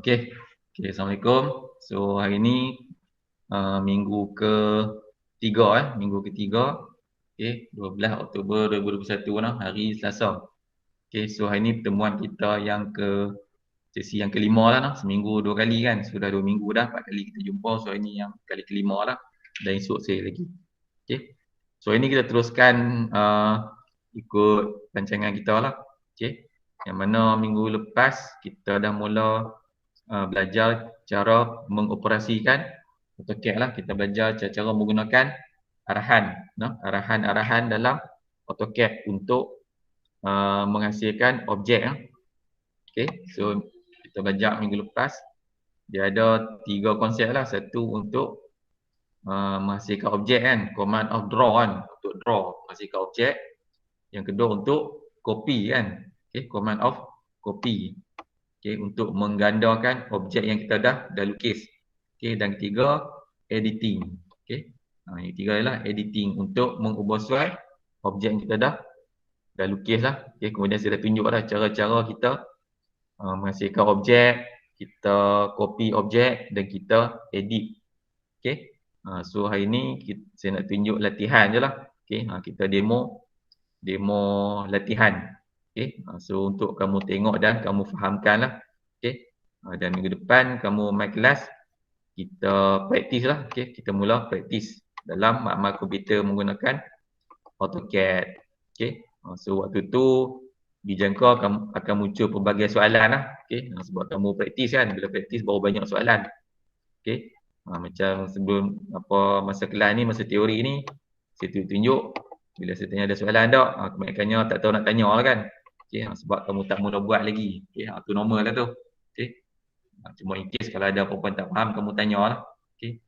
Okey. Okey, Assalamualaikum. So hari ni minggu ke-3 minggu ke-3. Okey, 12 Oktober 2021 lah, hari Selasa. Okey, so hari ni pertemuan kita sesi yang kelima lah, seminggu 2 kali kan. Sudah 2 minggu dah, 4 kali kita jumpa. So hari ni yang kali kelima lah. Dan esok saya lagi. Okey. So hari ni kita teruskan ikut rancangan kita lah. Okey. Yang mana minggu lepas kita dah mula belajar cara mengoperasikan AutoCAD lah. Kita belajar cara menggunakan arahan dalam AutoCAD untuk menghasilkan objek. Okay, so kita belajar minggu lepas. Dia ada 3 konsep lah. Satu untuk menghasilkan objek kan, command of draw kan, untuk draw menghasilkan objek. Yang kedua untuk copy kan, okay, command of copy. Okay, untuk menggandakan objek yang kita dah lukis. Okay, dan ketiga editing. Okay, yang ketiga adalah editing untuk mengubah suai objek yang kita dah lukis lah. Okay, kemudian saya dah tunjuk lah cara-cara kita menghasilkan objek, kita copy objek dan kita edit. Okay, so hari ni saya nak tunjuk latihan je lah. Okay, kita demo latihan. Okay, so untuk kamu tengok dan kamu fahamkan lah. Okay, dan minggu depan kamu main kelas, kita praktis lah. Okay, kita mula praktis dalam makmal komputer menggunakan AutoCAD. Okay, so waktu tu dijangka akan muncul pelbagai soalan lah. Okay, sebab kamu praktis kan, bila praktis baru banyak soalan. Okay, macam sebelum masa kelas ni, masa teori ni, saya tunjuk. Bila saya tanya ada soalan tak, kebanyakannya tak tahu nak tanya lah kan. Okay, sebab kamu tak mula buat lagi. Okay, tu normal lah tu. Okay, cuma in case kalau ada apa-apa tak faham, kamu tanya lah. Okay,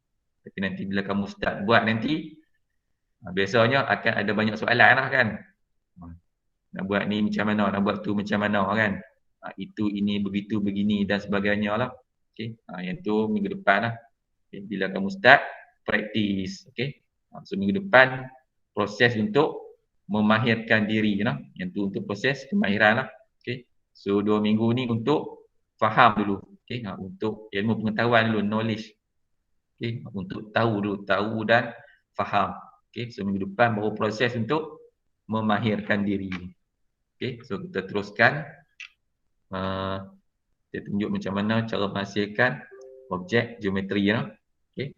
tapi nanti bila kamu start buat nanti, biasanya akan ada banyak soalan lah kan. Nak buat ni macam mana, nak buat tu macam mana kan. Itu, ini, begitu, begini dan sebagainya lah. Okay, yang tu minggu depan lah. Okay, bila kamu start, praktis. Okay, so minggu depan proses untuk memahirkan diri lah. Yang tu untuk proses kemahiran lah. Okay, so 2 minggu ni untuk faham dulu. Okay, untuk ilmu pengetahuan dulu, knowledge. Okay, untuk tahu dulu, tahu dan faham. Okay, so minggu depan baru proses untuk memahirkan diri. Okay, so kita teruskan. Saya tunjuk macam mana cara menghasilkan objek geometri lah. Okay,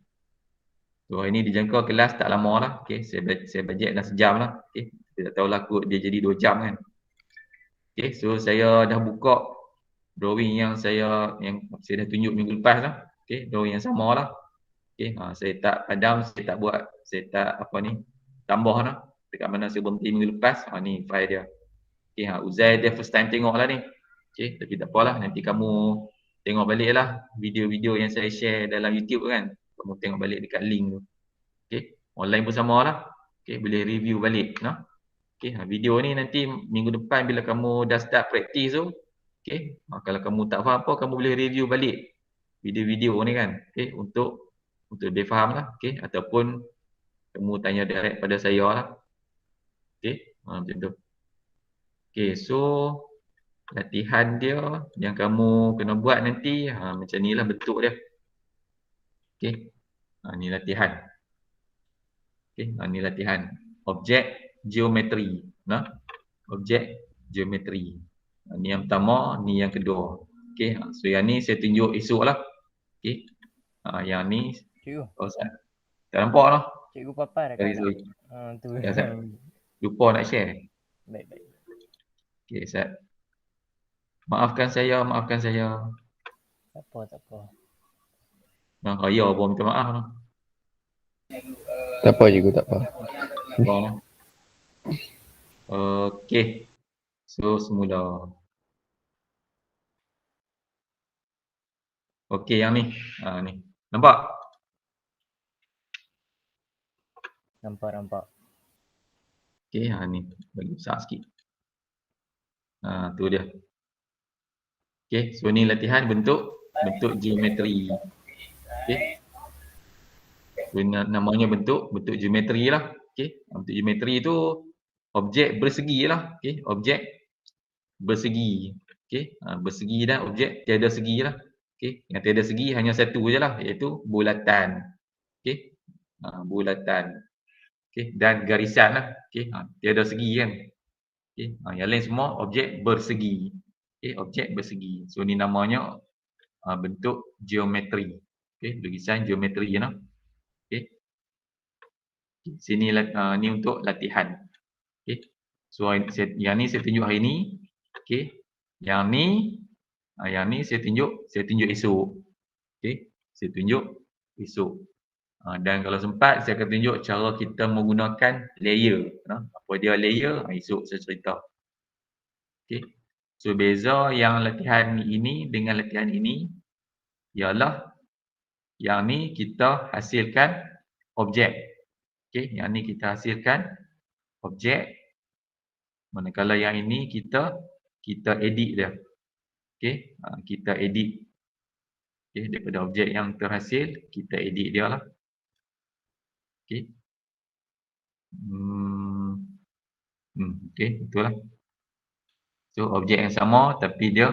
so hari ni dijangka kelas tak lama lah. Okay, saya bajet dah sejam lah. Okay, saya tak tahulah kot dia jadi 2 jam kan. Okay, so saya dah buka drawing yang saya dah tunjuk minggu lepas lah. Okay, drawing yang sama lah. Okay, saya tak padam, saya tak buat, saya tak tambah lah. Dekat mana saya berhenti minggu lepas, ni file dia. Okay, Uzai dia first time tengok lah ni. Okay, tapi tak apalah, nanti kamu tengok balik lah video-video yang saya share dalam YouTube kan. Kamu tengok balik dekat link tu. Okay, online pun sama lah. Okay, boleh review balik. No? Okay, video ni nanti minggu depan bila kamu dah start practice tu. Okay, kalau kamu tak faham apa, kamu boleh review balik video-video ni kan. Okay, untuk lebih faham lah. Okay, ataupun kamu tanya direct pada saya lah. Okay, macam tu. Okay, so latihan dia yang kamu kena buat nanti macam ni lah bentuk dia. Okay, ni latihan. Okay, ni latihan objek geometri. Objek geometri. Ni yang pertama, ni yang kedua. Okay, so yang ni saya tunjuk esok lah. Okay, yang ni Cikgu. Tak nampak lah. Cikgu papai dah kan? Tu. Ya, Ustaz. Lupa nak share. Baik. Okay, Ustaz. Maafkan saya. Tak apa. Ya, baru minta maaf lah. Tak apa cikgu, tak apa. Okay. So, semula. Okay, yang ni. Ni. Nampak? Nampak. Okay, ni. Bagi besar sikit. Tu dia. Okay, so ni latihan bentuk geometri. Okay. So, namanya bentuk geometri lah. Okay, bentuk geometri tu objek bersegi lah. Okay, objek bersegi. Okay, bersegi dan objek tiada segi lah. Okey, yang tiada segi hanya satu je lah, iaitu bulatan. Okey. Bulatan. Okey, dan garisan lah. Okey, tiada segi kan. Okey, yang lain semua objek bersegi. Okey, objek bersegi. So ni namanya bentuk geometri. Okey, lukisan geometri lah. Okey. Sini ni untuk latihan. Okey. So yang ni saya tunjuk hari ni. Okey. Yang ni saya tunjuk esok. Okey. Saya tunjuk esok. Dan kalau sempat saya akan tunjuk cara kita menggunakan layer. Apa dia layer? Esok saya cerita. Okey. So beza yang latihan ini dengan latihan ini ialah yang ni kita hasilkan objek. Okey, yang ni kita hasilkan objek. Manakala yang ini kita edit dia. Okey, kita edit. Okey, daripada objek yang terhasil kita edit dia lah. Okey. Okey, itulah. So objek yang sama tapi dia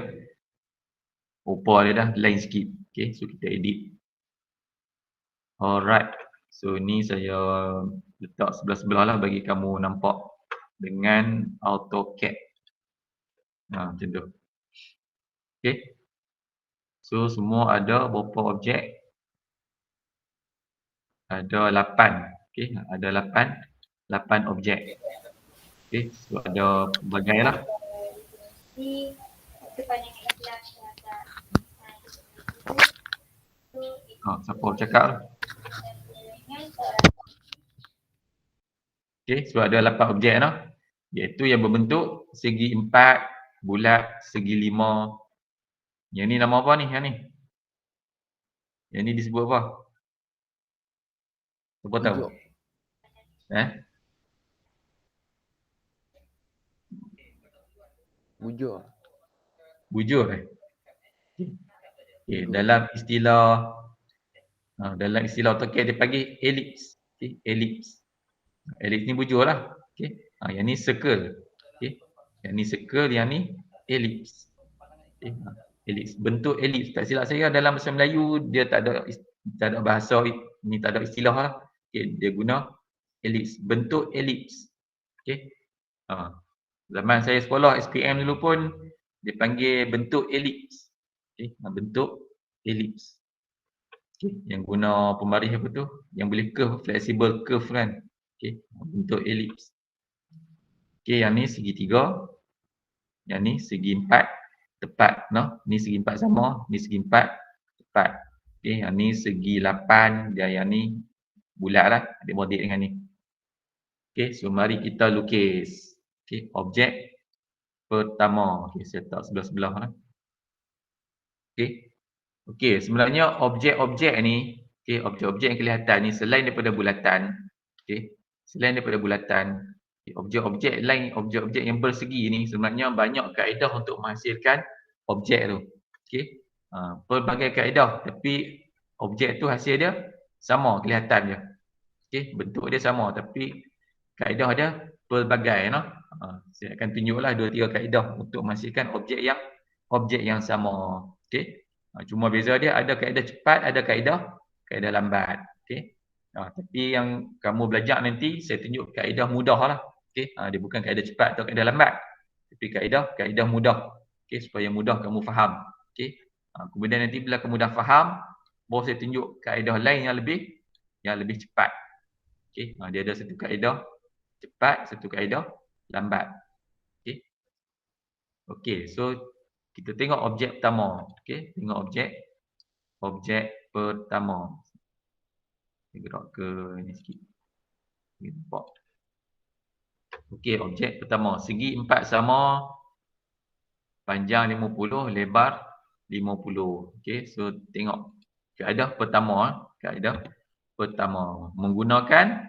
rupa dia dah lain sikit. Okey, so kita edit. Alright. So ni saya letak sebelah-sebelah lah bagi kamu nampak dengan AutoCAD. Macam tu. Okey. So semua ada berapa objek? Ada 8. Okey, ada 8 objek. Okey, so ada pelbagai lah. Siapa cakap? Okey, so ada 8 objek lah. Iaitu yang berbentuk segi 4, bulat, segi 5. Yang ni nama apa ni? Yang ni? Yang ni disebut apa? Siapa tahu? Bujur. Bujur Okey, dalam istilah AutoCAD dia panggil ellipse. Okey, ellipse. Ellipse ni bujur lah. Okey. Yang ni circle. Okey. Yang ni circle, yang ni ellipse. Okey. Ellipse, bentuk ellipse. Tak silap saya dalam bahasa Melayu dia tak ada bahasa ni, tak ada istilah lah. Okey, dia guna ellipse, bentuk ellipse. Okey. Zaman saya sekolah SPM dulu pun dia panggil bentuk ellipse. Okey, bentuk ellipse. Okey, yang guna pembaris apa tu? Yang boleh curve, flexible curve kan. Okey, bentuk ellipse. Okey, yang ni segi 3. Yang ni segi 4 tepat, no? Ni segi 4 sama, ni segi 4 tepat. Okey, yang ni segi 8 dan yang ni bulat lah, adik-beradik dengan ni. Okey, so mari kita lukis. Okey, objek pertama. Okey, saya letak sebelah-sebelah lah. Okey. Okey, sebenarnya objek-objek ni, okey, objek-objek yang kelihatan ni selain daripada bulatan, okey, selain daripada bulatan, objek-objek lain, objek-objek yang bersegi ni sebenarnya banyak kaedah untuk menghasilkan objek tu. Okey. Pelbagai kaedah tapi objek tu hasil dia sama, kelihatan je. Okey, bentuk dia sama tapi kaedah dia pelbagai, no. Saya akan tunjuklah 2-3 kaedah untuk menghasilkan objek yang sama. Okey. Cuma beza dia ada kaedah cepat, ada kaedah lambat. Okey. Tapi yang kamu belajar nanti saya tunjuk kaedah mudah lah. Okey. Dia bukan kaedah cepat atau kaedah lambat. Tapi kaedah mudah. Okey, supaya mudah kamu faham. Okey. Kemudian nanti bila kamu dah faham, baru saya tunjuk kaedah lain yang lebih cepat. Okey. Dia ada satu kaedah cepat, satu kaedah lambat. Okey. Okey, so kita tengok objek pertama. Okey, tengok objek pertama. Saya gerak ke ni sikit. Nampak. Okey, objek pertama. Segi 4 sama, panjang 50, lebar 50. Okey, so tengok kaedah pertama. Kaedah pertama. Menggunakan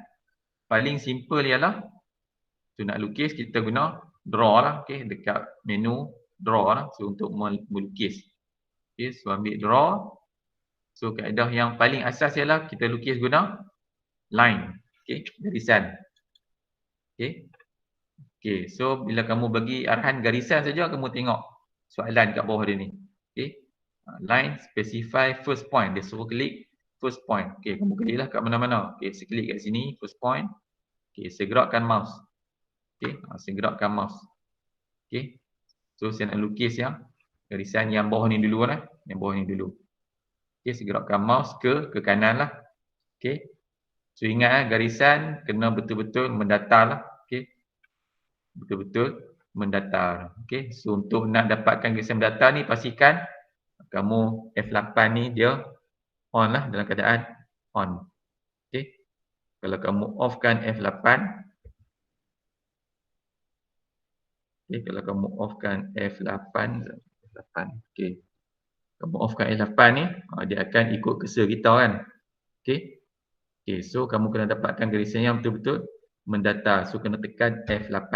paling simple ialah so nak lukis kita guna draw lah. Okey, dekat menu draw lah. So untuk melukis. Okey, so ambil draw. So kaedah yang paling asas ialah kita lukis guna line. Okey, garisan. Okey. Okey, so bila kamu bagi arahan garisan saja, kamu tengok soalan kat bawah dia ni. Okey. Line specify first point. Dia suruh klik first point. Okey, kamu kliklah kat mana-mana. Okey, saya klik kat sini first point. Okey, saya gerakkan mouse. Okey, saya gerakkan mouse. Okey. So saya nak lukis yang garisan yang bawah ni dulu lah. Yang bawah ni dulu. Okey, saya gerakkan mouse ke kanan lah. Okey. So ingat garisan kena betul-betul mendatar lah. Okey. Betul-betul mendatar. Okey. So untuk nak dapatkan garisan mendatar ni pastikan kamu F8 ni dia on lah dalam keadaan on. Okey. Kalau kamu off kan F8. Okey, kalau kamu off kan F8. Okey. Kamu off kan F8 ni, dia akan ikut cursor kita kan. Okey. Okey, so kamu kena dapatkan garisan yang betul-betul mendatar. So kena tekan F8.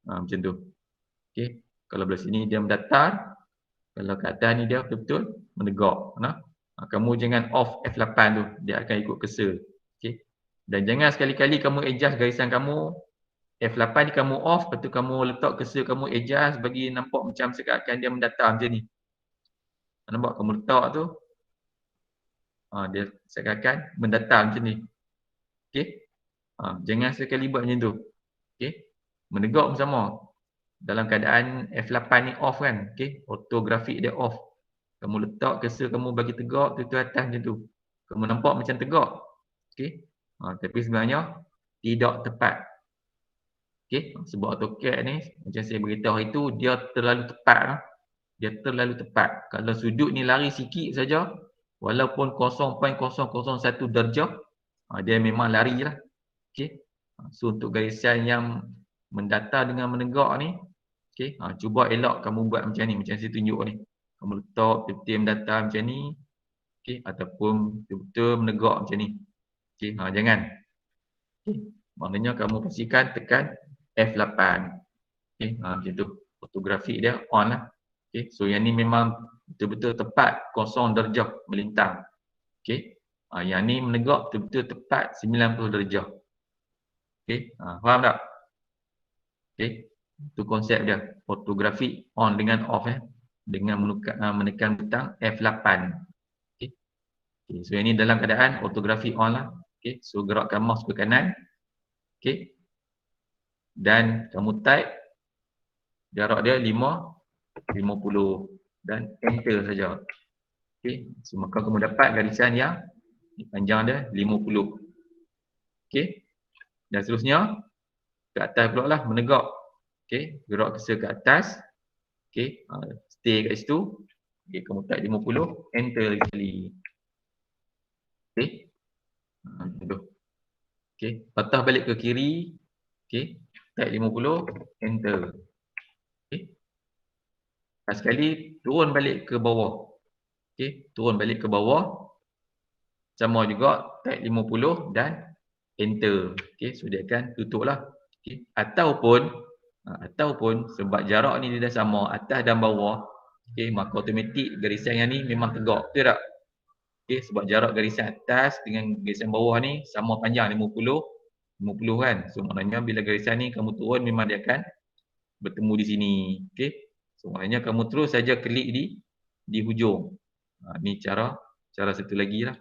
Macam tu. Okey. Kalau belah sini dia mendatar. Kalau kat atas ni dia betul-betul menegak. Kamu jangan off F8 tu. Dia akan ikut cursor. Okey. Dan jangan sekali-kali kamu adjust garisan kamu. F8 ni kamu off. Lepas tu kamu letak cursor kamu adjust. Bagi nampak macam seakan-akan dia mendatar macam ni. Nampak kamu letak tu. Dia seakan-akan mendatar macam ni. Okey. Jangan sekali buat macam tu. Okey. Menegak pun sama. Dalam keadaan F8 ni off kan. Okey. Ortografik dia off. Kamu letak cursor kamu bagi tegak tu atas macam tu. Kamu nampak macam tegak. Okey. Tapi sebenarnya tidak tepat. Okey. Sebab AutoCAD ni macam saya beritahu itu dia terlalu tepat. Dia terlalu tepat. Kalau sudut ni lari sikit saja, walaupun 0.001 darjah, dia memang lari lah. Okey. So untuk garisan yang mendatar dengan menegak ni, okey, cuba elak kamu buat macam ni, macam saya tunjuk ni. Kamu letak betul-betul mendatar macam ni, okey, ataupun betul-betul menegak macam ni. Okey, jangan. Okey, maknanya kamu pastikan tekan F8. Okey, macam tu. Fotografik dia on lah. Okey, so yang ni memang betul-betul tepat 0 darjah melintang. Okey. Yang ni menegak betul-betul tepat 90 darjah. Okey, faham tak? Okey. Itu konsep dia. Fotografik on dengan off dengan menekan butang F8. Okey. Okey, so yang ni dalam keadaan fotografik on lah. Okey, so gerakkan mouse ke kanan. Okey. Dan kamu type jarak dia 50 dan enter saja. Okey, so maka kamu dapat garisan yang panjang dia 50. Okey. Dan seterusnya ke atas pula lah menegak. Okey, gerak cursor ke atas. Okey, stay kat situ. Okey, kamu type 50, enter lagi sekali. Okey. Macam tu. Okey, patah balik ke kiri. Okey, type 50, enter. Okey. Sekali turun balik ke bawah. Okey, turun balik ke bawah. Sama juga type 50 dan enter. Okey, so dia akan tutuplah. Okey, ataupun sebab jarak ni dia dah sama atas dan bawah. Okey, maka automatik garisan yang ni memang tegak. Betul tak? Okey, sebab jarak garisan atas dengan garisan bawah ni sama panjang 50 kan. So maknanya bila garisan ni kamu turun memang dia akan bertemu di sini. Okey. So maknanya kamu terus saja klik di hujung. Ni cara satu lagi lah.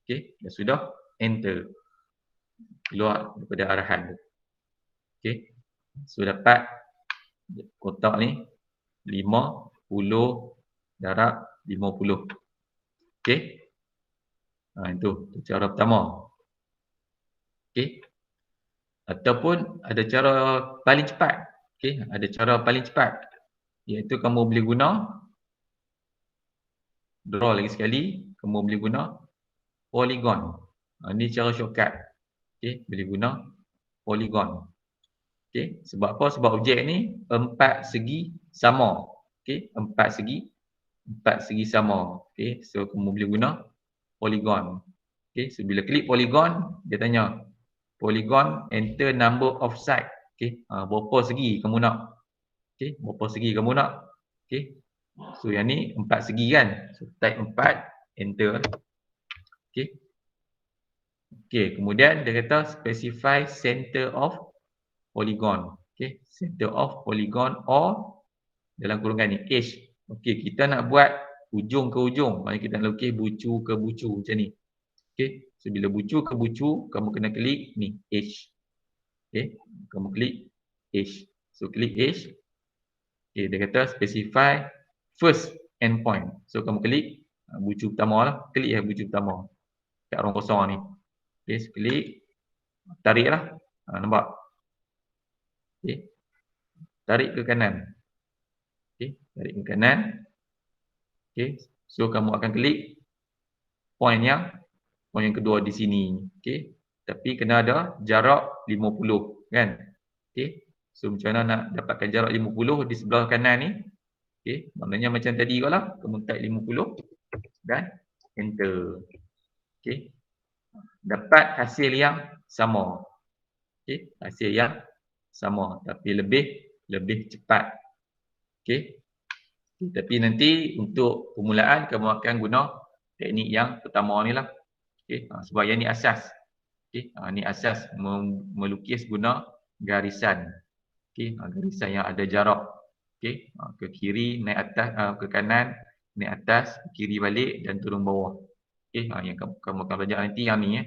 Okey, dah sudah enter. Keluar daripada arahan tu. Okey. So dapat kotak ni 50 darab 50. Okey. Itu cara pertama. Okey. Ataupun ada cara paling cepat. Okey, ada cara paling cepat. Iaitu kamu boleh guna draw lagi sekali, kamu boleh guna polygon. Ini cara shortcut. Okey, boleh guna polygon. Okey, sebab apa? Sebab objek ni 4 segi sama. Okey, 4 segi sama. Okey, so kamu boleh guna polygon. Okey, so bila klik polygon, dia tanya polygon enter number of side. Okey, berapa segi kamu nak? Okey, berapa segi kamu nak? Okey. So yang ni 4 segi kan? So type 4, enter. Okey. Okey, kemudian dia kata specify center of polygon. Okey, center of polygon or dalam kurungan ni H. Okey, kita nak buat ujung ke ujung. Mari kita nak lukis bucu ke bucu macam ni. Okey. So bila bucu ke bucu, kamu kena klik ni H. Okey. Kamu klik H. So klik H. Okey, dia kata specify first endpoint. So kamu klik bucu pertama lah. Klik bucu pertama. Kat ruang kosong ni. Okey, so klik. Tarik lah. Nampak? Okey. Tarik ke kanan. Okey, tarik ke kanan. Okey, so kamu akan klik point yang kedua di sini. Okey, tapi kena ada jarak 50 kan. Okey, so macam mana nak dapatkan jarak 50 di sebelah kanan ni? Okey, maknanya macam tadi juga lah. Kamu type 50 dan enter. Okey, dapat hasil yang sama. Okey, hasil yang sama tapi lebih cepat. Okey. Tapi nanti untuk permulaan kamu akan guna teknik yang pertama ni lah. Okey, sebab yang ni asas. Okey, ni asas melukis guna garisan. Okey, garisan yang ada jarak. Okey, ke kiri, naik atas, ke kanan, naik atas, ke kiri balik dan turun bawah. Okey, yang kamu akan belajar nanti yang ni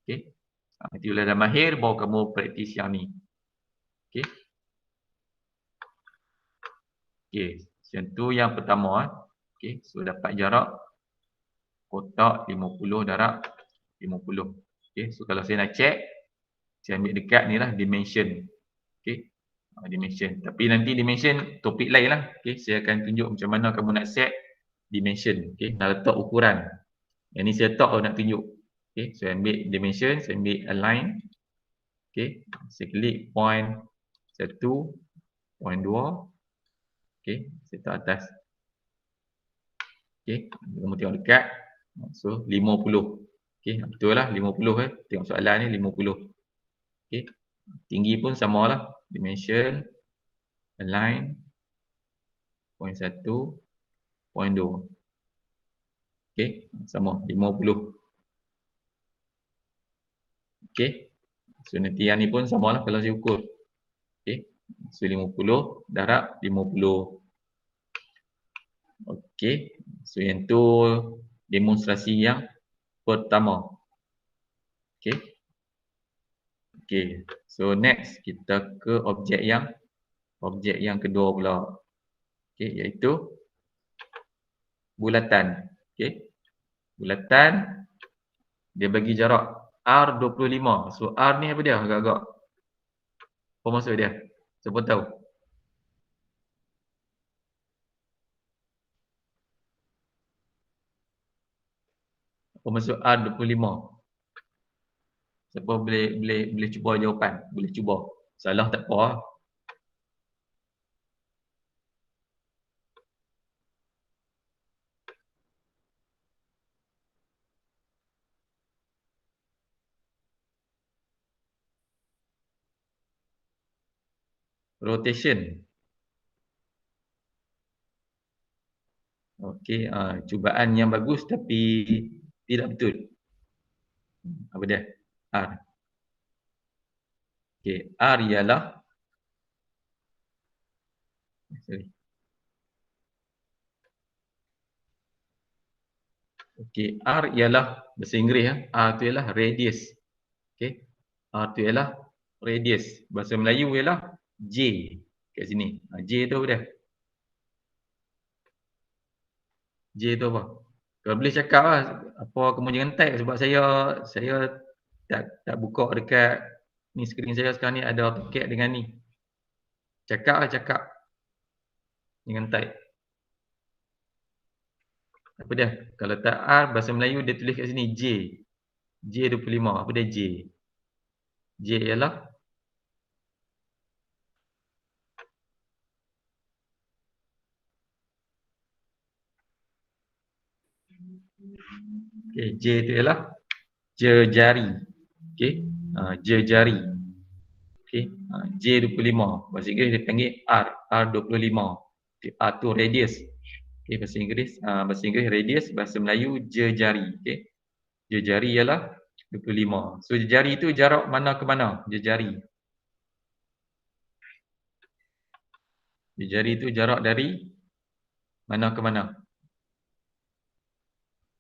Okey. Nanti bila dah mahir baru kamu praktis yang ni. Okey. Okey, macam tu yang pertama. Okey, so dapat jarak kotak 50 darab 50. Okey, so kalau saya nak check, saya ambil dekat ni lah dimension. Okey, dimension. Tapi nanti dimension topik lain lah. Okey, saya akan tunjuk macam mana kamu nak set dimension. Okey, nak letak ukuran. Yang ni saya tak nak tunjuk. Okey, so saya ambil dimension, saya ambil align. Okey, saya klik point 1, point 2. Okey, saya letak atas. Okey, kamu tengok dekat. So 50. Okey, betul lah 50 Tengok soalan ni 50. Okey. Tinggi pun samalah. Dimension, align, point 1, point 2. Okey, sama 50. Okey. So nanti yang ni pun samalah kalau saya ukur. Okey. So 50 darab 50. Okey. So yang tu demonstrasi yang pertama. Okey. Okey. So next kita ke objek yang kedua pula. Okey, iaitu bulatan. Okey. Bulatan dia bagi jarak R25. So R ni apa dia agak-agak? Apa maksud dia? Siapa tahu? Apa maksud R25? Siapa boleh cuba jawapan? Boleh cuba. Salah tak apa. Rotation. Okey, cubaan yang bagus tapi tidak betul. Apa dia? R. Okey, R ialah Okey, R ialah bahasa Inggeris R tu ialah radius. Okey. R tu ialah radius. Bahasa Melayu ialah J kat sini. J tu apa dia? J tu apa? Kalau boleh cakap lah, apa kamu jangan type sebab saya tak buka dekat ni skrin saya sekarang ni ada AutoCAD dengan ni. Cakap lah, cakap. Jangan type. Apa dia? Kalau tak R, bahasa Melayu dia tulis kat sini J. J25. Apa dia J? J ialah J tu ialah jejari. Okey. Jejari. Okey. J25. Bahasa Inggeris dia panggil R. R25. R tu radius. Okey, bahasa Inggeris radius, bahasa Melayu jejari. Okey. Jejari ialah 25. So jejari tu jarak mana ke mana? Jejari. Jejari tu jarak dari mana ke mana?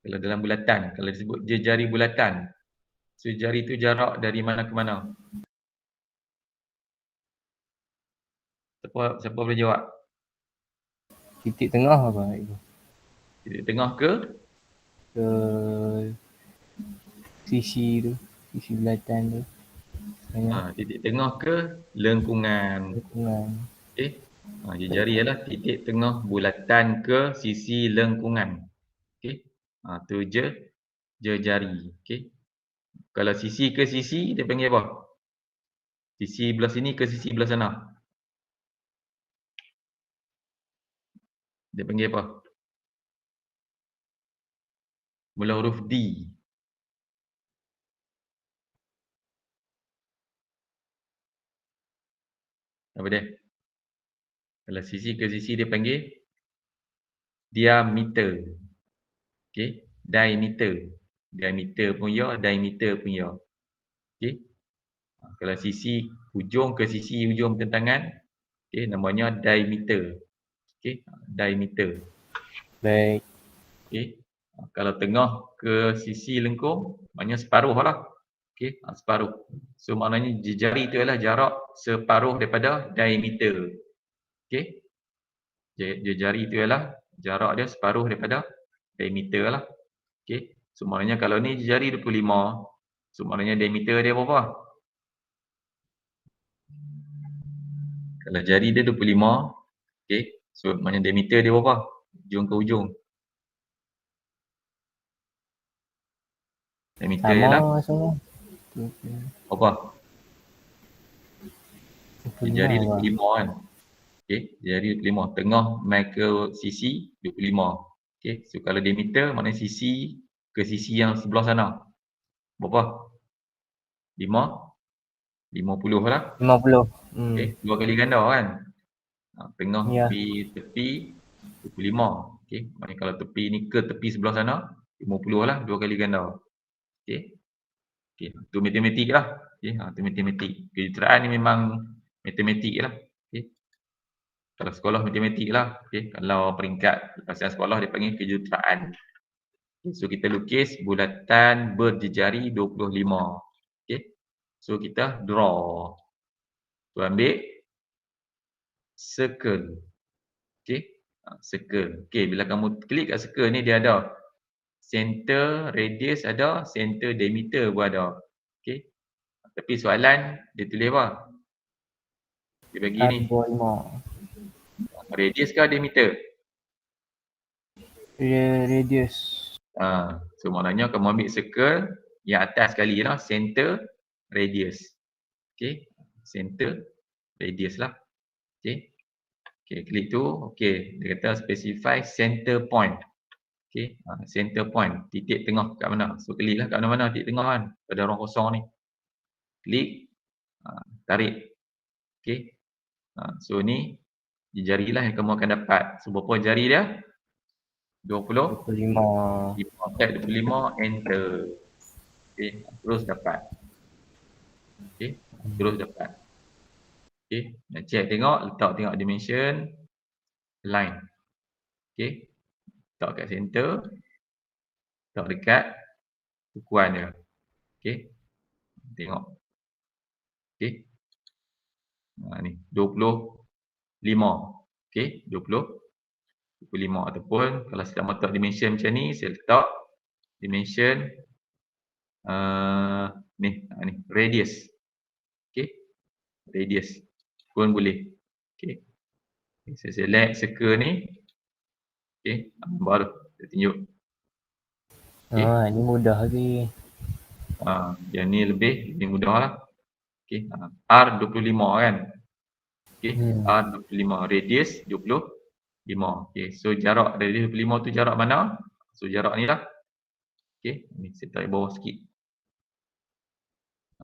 Kalau dalam bulatan, kalau disebut jari bulatan. So jari tu jarak dari mana ke mana? Siapa boleh jawab? Titik tengah apa itu? Titik tengah ke? Ke sisi tu, sisi belakang tu. Titik tengah ke lengkungan. Lengkungan. Okey. Jari ialah titik tengah bulatan ke sisi lengkungan. Okey. Tu je jari. Okey. Kalau sisi ke sisi dia panggil apa? Sisi belah sini ke sisi belah sana. Dia panggil apa? Mula huruf D. Apa dia? Kalau sisi ke sisi dia panggil diameter. Okey. Diameter. Diameter pun ya, diameter pun ya. Okey. Kalau sisi hujung ke sisi hujung tentangan, okey, namanya diameter. Okey. Diameter. Baik. Okey. Kalau tengah ke sisi lengkung, maknanya separuh lah. Okey, separuh. So maknanya jari itu adalah jarak separuh daripada diameter. Okey. Jari itu ialah jarak dia separuh daripada diameter lah. Okey. So maknanya kalau ni jari 25, so maknanya diameter dia berapa? Kalau jari dia 25, okey. So maknanya diameter dia berapa? Hujung ke hujung. Diameter ialah Sama semua. berapa? Jari 25 25 kan. Okey, jari 25. Tengah mai ke sisi 25. Okey, so kalau diameter maknanya sisi ke sisi yang sebelah sana. Berapa? 50 lah. 50. Okey, 2 kali ganda kan. Tengah Ya. pergi tepi 25. Okey, maknanya kalau tepi ni ke tepi sebelah sana 50 lah, 2 kali ganda. Okey. Okey, tu matematik lah. Okey, tu matematik. Kejuruteraan ni memang matematik lah. Okey. Kalau sekolah matematik lah. Okey, kalau peringkat lepasan sekolah dia panggil kejuruteraan. Okay, so kita lukis bulatan berjejari 25. Okey. So kita draw. Tu ambil circle. Okey. Circle. Okey, bila kamu klik kat circle ni dia ada center, radius ada, center, diameter pun ada. Okey. Tapi soalan dia tulis apa? Dia bagi ni. 25. Radius ke diameter? Radius. So maknanya kamu ambil circle yang atas sekali lah, center, radius. Okey. Center, radius lah. Okey. Okey, klik tu. Okey, dia kata specify center point. Okey, center point, titik tengah kat mana? So klik lah kat mana-mana titik tengah kan, pada ruang kosong ni. Klik, tarik. Okey. So ni jari lah yang kamu akan dapat. So berapa jari dia? 20. 25. 25, enter. Okey, terus dapat. Okey, terus dapat. Okey, nak check tengok, letak tengok dimension, line. Okey, letak kat center, letak dekat ukuran dia. Okey, tengok. Okey, ni 25. Okey, 25 ataupun kalau saya nak letak dimension macam ni, saya letak dimension ni radius. Okey, radius pun boleh. Okey, saya select circle ni. Okey, baru saya tunjuk. Okey. Ni mudah lagi. Yang ni lebih mudah lah. Okey, R25 kan. Okey, R25, radius 25. Okey, so jarak dari 25 tu jarak mana? So jarak ni lah. Okey, ni saya tarik bawah sikit.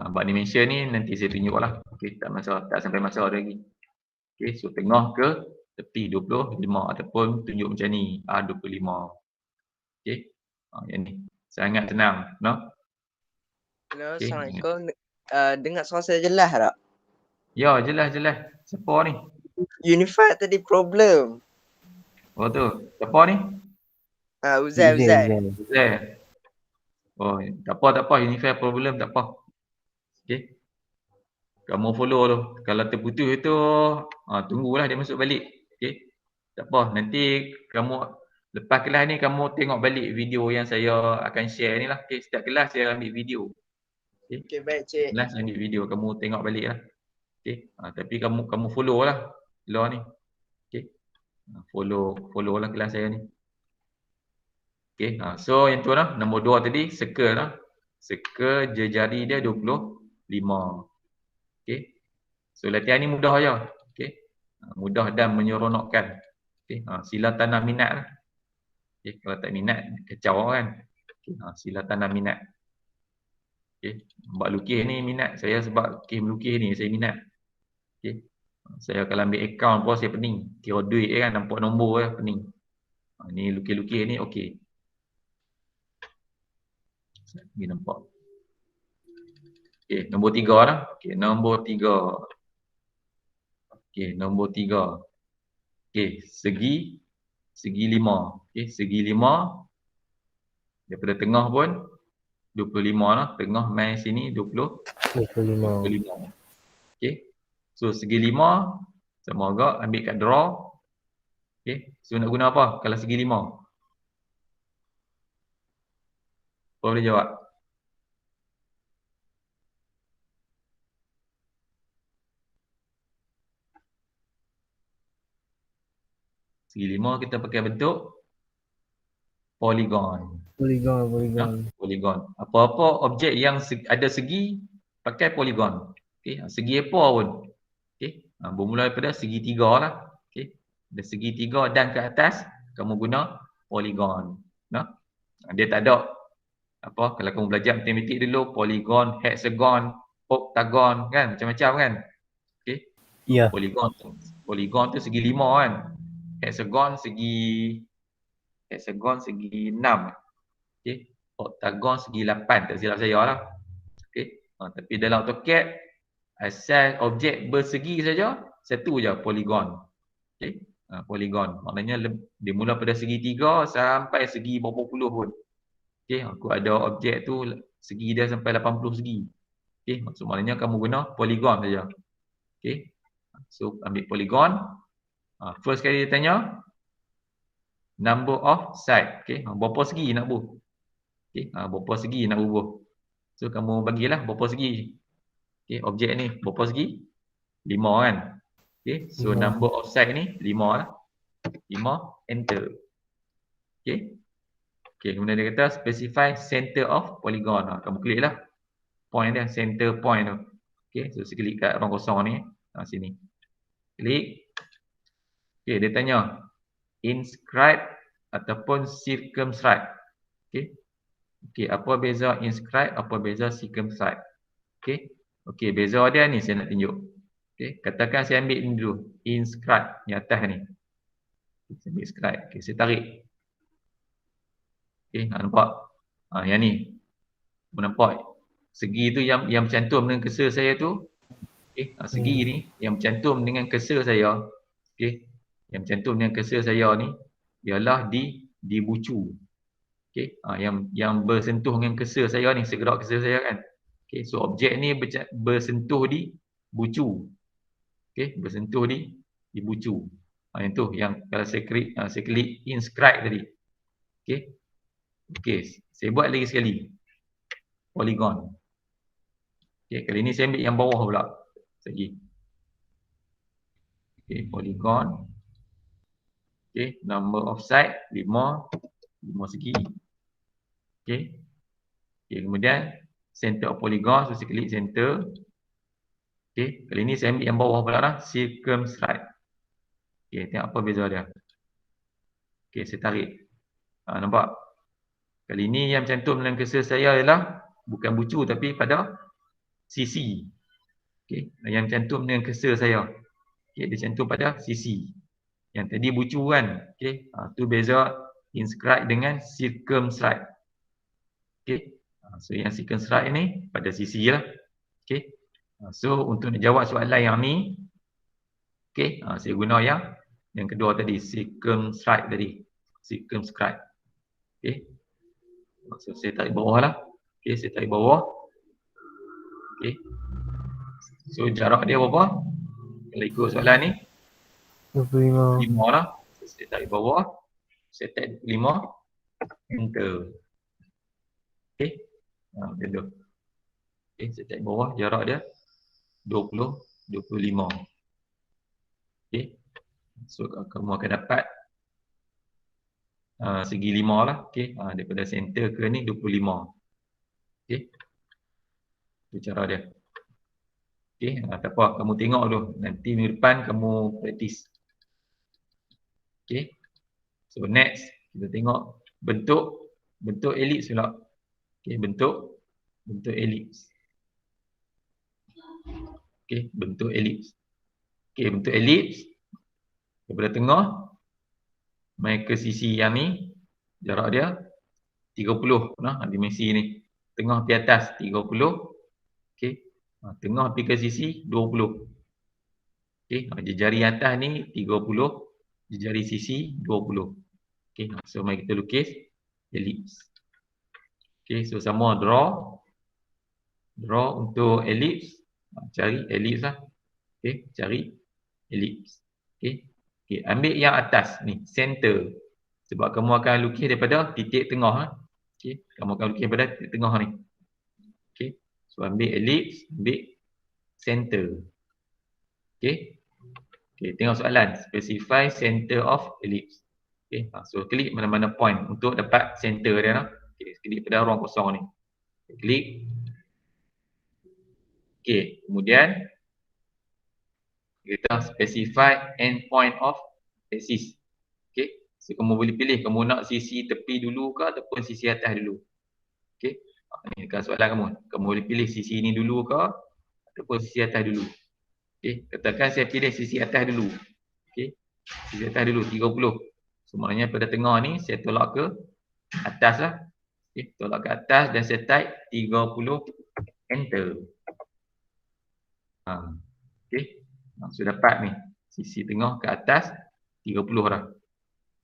Buat dimension ni nanti saya tunjuk lah. Okey, tak masalah, tak sampai masa lagi. Okey, so tengah ke tepi 25 ataupun tunjuk macam ni, R25. Okey, yang ni sangat senang, no? Hello, Okay. Assalamualaikum. Dengar suara saya jelas tak? Ya, jelas. Siapa ni? Unified tadi problem. Oh tu, siapa ni? Uzai. Uzai. Oh, tak apa. Unify problem tak apa. Okay. Kamu follow tu. Kalau terputus itu, tunggulah dia masuk balik. Okay. Tak apa. Nanti kamu, lepas kelas ni kamu tengok balik video yang saya akan share ni lah. Okay. Setiap kelas saya ambil video. Okay. Okey, baik cik. Kelas saya ambil video. Kamu tengok balik lah. Okay. Tapi kamu follow lah. Law ni. Okay. Follow lah kelas saya ni. Okay. So yang tu lah. Nombor 2 tadi, circle lah. Circle jari dia 25. Okay. So latihan ni mudah je. Okay. Mudah dan menyeronokkan. Okay. Sila tanam minat lah. Okay. Kalau tak minat, kacau kan. Okay. Sila tanam minat. Okay. Buat lukis ni minat. Saya sebab melukis ni saya minat. Okay. Saya kalau ambil account pun saya pening. Kira duit kan, nampak nombor je pening. Ni lukis-lukis ni okey. Ni nampak. Okey, nombor 3 lah. Okey, nombor 3. Okey, nombor 3. Okey, segi 5. Okey, segi 5. Daripada tengah pun 25 lah. Tengah main sini 25. Okey. So segi 5 sama agak ambil kat draw. Okey. So nak guna apa kalau segi 5? Apa boleh jawab? Segi 5 kita pakai bentuk polygon. Polygon. Apa-apa objek yang ada segi pakai polygon. Okey, segi apa pun. Okey, bermula daripada segi 3 lah. Okey. Ada segi 3 dan ke atas kamu guna polygon. Nah. Dia tak ada apa kalau kamu belajar matematik dulu polygon, hexagon, octagon kan macam-macam kan. Okey. Ya. Polygon tu segi 5 kan. Hexagon segi 6. Okey. Octagon segi 8 tak silap saya lah. Okey. Tapi dalam AutoCAD asal objek bersegi saja satu je polygon. Okey. Polygon maknanya dia mula pada segi 3 sampai segi berapa puluh pun. Okey, aku ada objek tu segi dia sampai 80 segi. Okey, maksud maknanya kamu guna polygon saja. Okey. So ambil polygon. First kali dia tanya number of side. Okey, berapa segi nak bubuh? Okey, berapa segi nak bubuh? So kamu bagilah berapa segi. Okey, objek ni berapa segi? 5 kan. Okey, so number of side ni 5 lah. 5 enter. Okey. Okey, kemudian dia kata specify center of polygon. Kamu klik lah point dia, center point tu. Okey, so saya klik kat ruang kosong ni. Sini. Klik. Okey, dia tanya inscribe ataupun circumscribe. Okey. Okey, apa beza inscribe, apa beza circumscribe? Okey. Okey, beza dia ni saya nak tunjuk. Okey, katakan saya ambil ni dulu, inscribe yang atas ni. Saya ambil inscribe. Okey, saya tarik. Okey, nampak? Yang ni. Nampak? Segi tu yang bercantum dengan cursor saya tu. Okey, segi ni yang bercantum dengan cursor saya. Okey. Yang bercantum dengan cursor saya ni ialah di bucu. Okey, yang bersentuh dengan cursor saya ni, segerak cursor saya kan. Okey, so objek ni bersentuh di bucu. Okey, bersentuh di bucu. Yang tu yang kalau saya klik inscribe tadi. Okey. Okey, saya buat lagi sekali. Polygon. Okey, kali ni saya ambil yang bawah pula. Segi. Okey, polygon. Okey, number of side 5 segi. Okey. Okey, kemudian center of polygon, so saya klik center. Okey, kali ni saya ambil yang bawah pula lah, circumscribe. Okey, tengok apa beza dia. Okey, saya tarik. Nampak? Kali ni yang cantum dalam cursor saya ialah bukan bucu tapi pada sisi. Okey, yang cantum dengan cursor saya. Okey, dia cantum pada sisi. Yang tadi bucu kan. Okey, tu beza inscribe dengan circumscribe. Okey. So yang circumscribe ni pada sisi lah. Okey. So untuk nak jawab soalan yang ni, okey, saya guna yang kedua tadi, circumscribe tadi. Circumscribe. Okey. So, saya tarik bawah lah. Okey, saya tarik bawah. Okey. So, jarak dia berapa? Kalau ikut soalan ni, 25. 5 lah. So, saya tarik bawah. Saya tarik 5. Enter. Okey. Macam tu. Okey, saya tarik bawah. Jarak dia 20, 25. Okey. So, kamu akan dapat segi 5 lah. Okey. Daripada center ke ni 25. Okey. Itu cara dia. Okey. Tak apa. Kamu tengok dulu. Nanti minggu depan kamu praktis. Okey. So, next. Kita tengok bentuk elips pula. Okey. Bentuk elips. Okey. Bentuk elips. Okey. Bentuk elips. Daripada tengah. Mai ke sisi yang ni. Jarak dia 30. Nah, dimensi ni. Tengah pergi atas 30. Okey. Tengah pergi ke sisi 20. Okey. Jari atas ni 30. Jari sisi 20. Okey. So, mari kita lukis elips. Okey. So, sama draw. Draw untuk elips. Cari elips lah. Okey. Cari elips. Okey. Okey. Ambil yang atas ni. Center. Sebab kamu akan lukis daripada titik tengah. Okey. Kamu akan lukis daripada titik tengah ni. Okey. So, ambil elips. Ambil center. Okey. Okey. Tengok soalan. Specify center of ellipse. Okey. So, klik mana-mana point untuk dapat center dia lah. Okey. Klik pada ruang kosong ni. Klik. Okey. Kemudian kita specify end point of axis. Okey. So, kamu boleh pilih kamu nak sisi tepi dulu ke ataupun sisi atas dulu. Okey. Ni dekat soalan kamu. Kamu boleh pilih sisi ni dulu ke ataupun sisi atas dulu. Okey. Katakan saya pilih sisi atas dulu. Okey. Sisi atas dulu 30. So, maknanya pada tengah ni saya tolak ke atas lah. Okey. Tolak ke atas dan saya type 30. Enter. Okey. So, dapat ni. Sisi tengah ke atas 30 dah.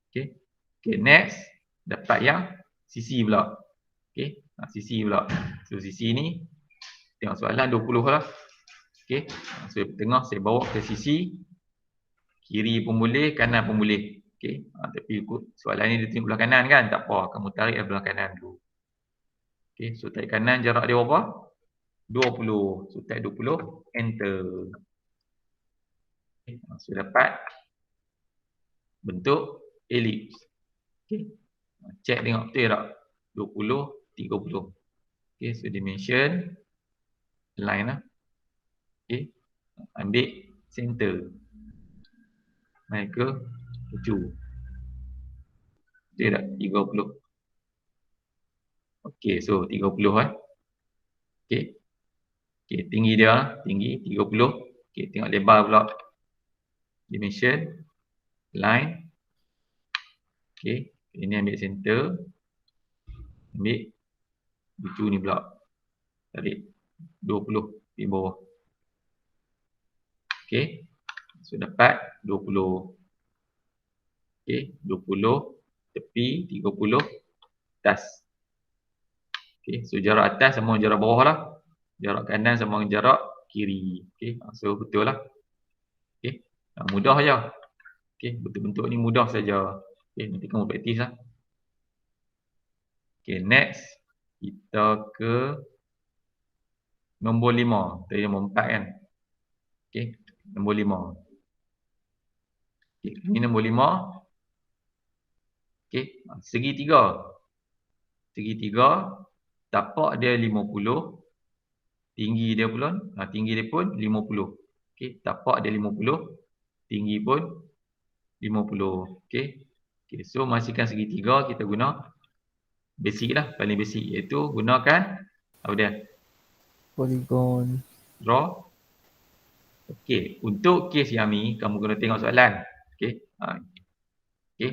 Okey. Okey, next. Dapat yang sisi pula. Okey. Sisi pula. So, sisi ni. Tengok soalan 20 lah. Okey. So, tengah saya bawa ke sisi. Kiri pun boleh, kanan pun boleh. Okey. Tapi soalan ni dia tengok belah kanan kan? Tak apa. Kamu tarik belah kanan dulu. Okey. So, tarik kanan jarak dia berapa? 20. So, tarik 20. Enter. Okay. So, dapat bentuk elips. Okey. Check tengok betul tak? 20, 30. Okey. So, dimension. Line lah. Okey. Ambil center. Naik ke 7. Betul tak? 30. Okey. So, 30 lah. Okey. Okey. Tinggi dia lah. Tinggi 30. Okey. Tengok lebar pula. Dimension. Line. Okey. Ini ambil center. Ambil 7 ni pula. Tarik 20 di bawah. Okey. So, dapat 20. Okey. 20 tepi, 30 atas. Okey. So, jarak atas sama jarak bawah lah. Jarak kanan sama jarak kiri. Okey. So, betul lah. Okey. Mudah je. Okey. Bentuk-bentuk ni mudah saja. Okey. Nanti kamu praktis lah. Okey. Next. Kita ke nombor 5. Tadi nombor 4 kan. Okey. Nombor 5. Okay, ini nombor 5. Okey, segitiga. Segitiga, tapak dia 50. Tinggi dia pun 50. Okey, tapak dia 50. Tinggi pun 50. Okey. Okey, so masihkan segitiga kita guna basic lah, paling basic iaitu gunakan apa dia? Polygon. Draw. Okey, untuk kes yang ni kamu kena tengok soalan. Okey. Okey.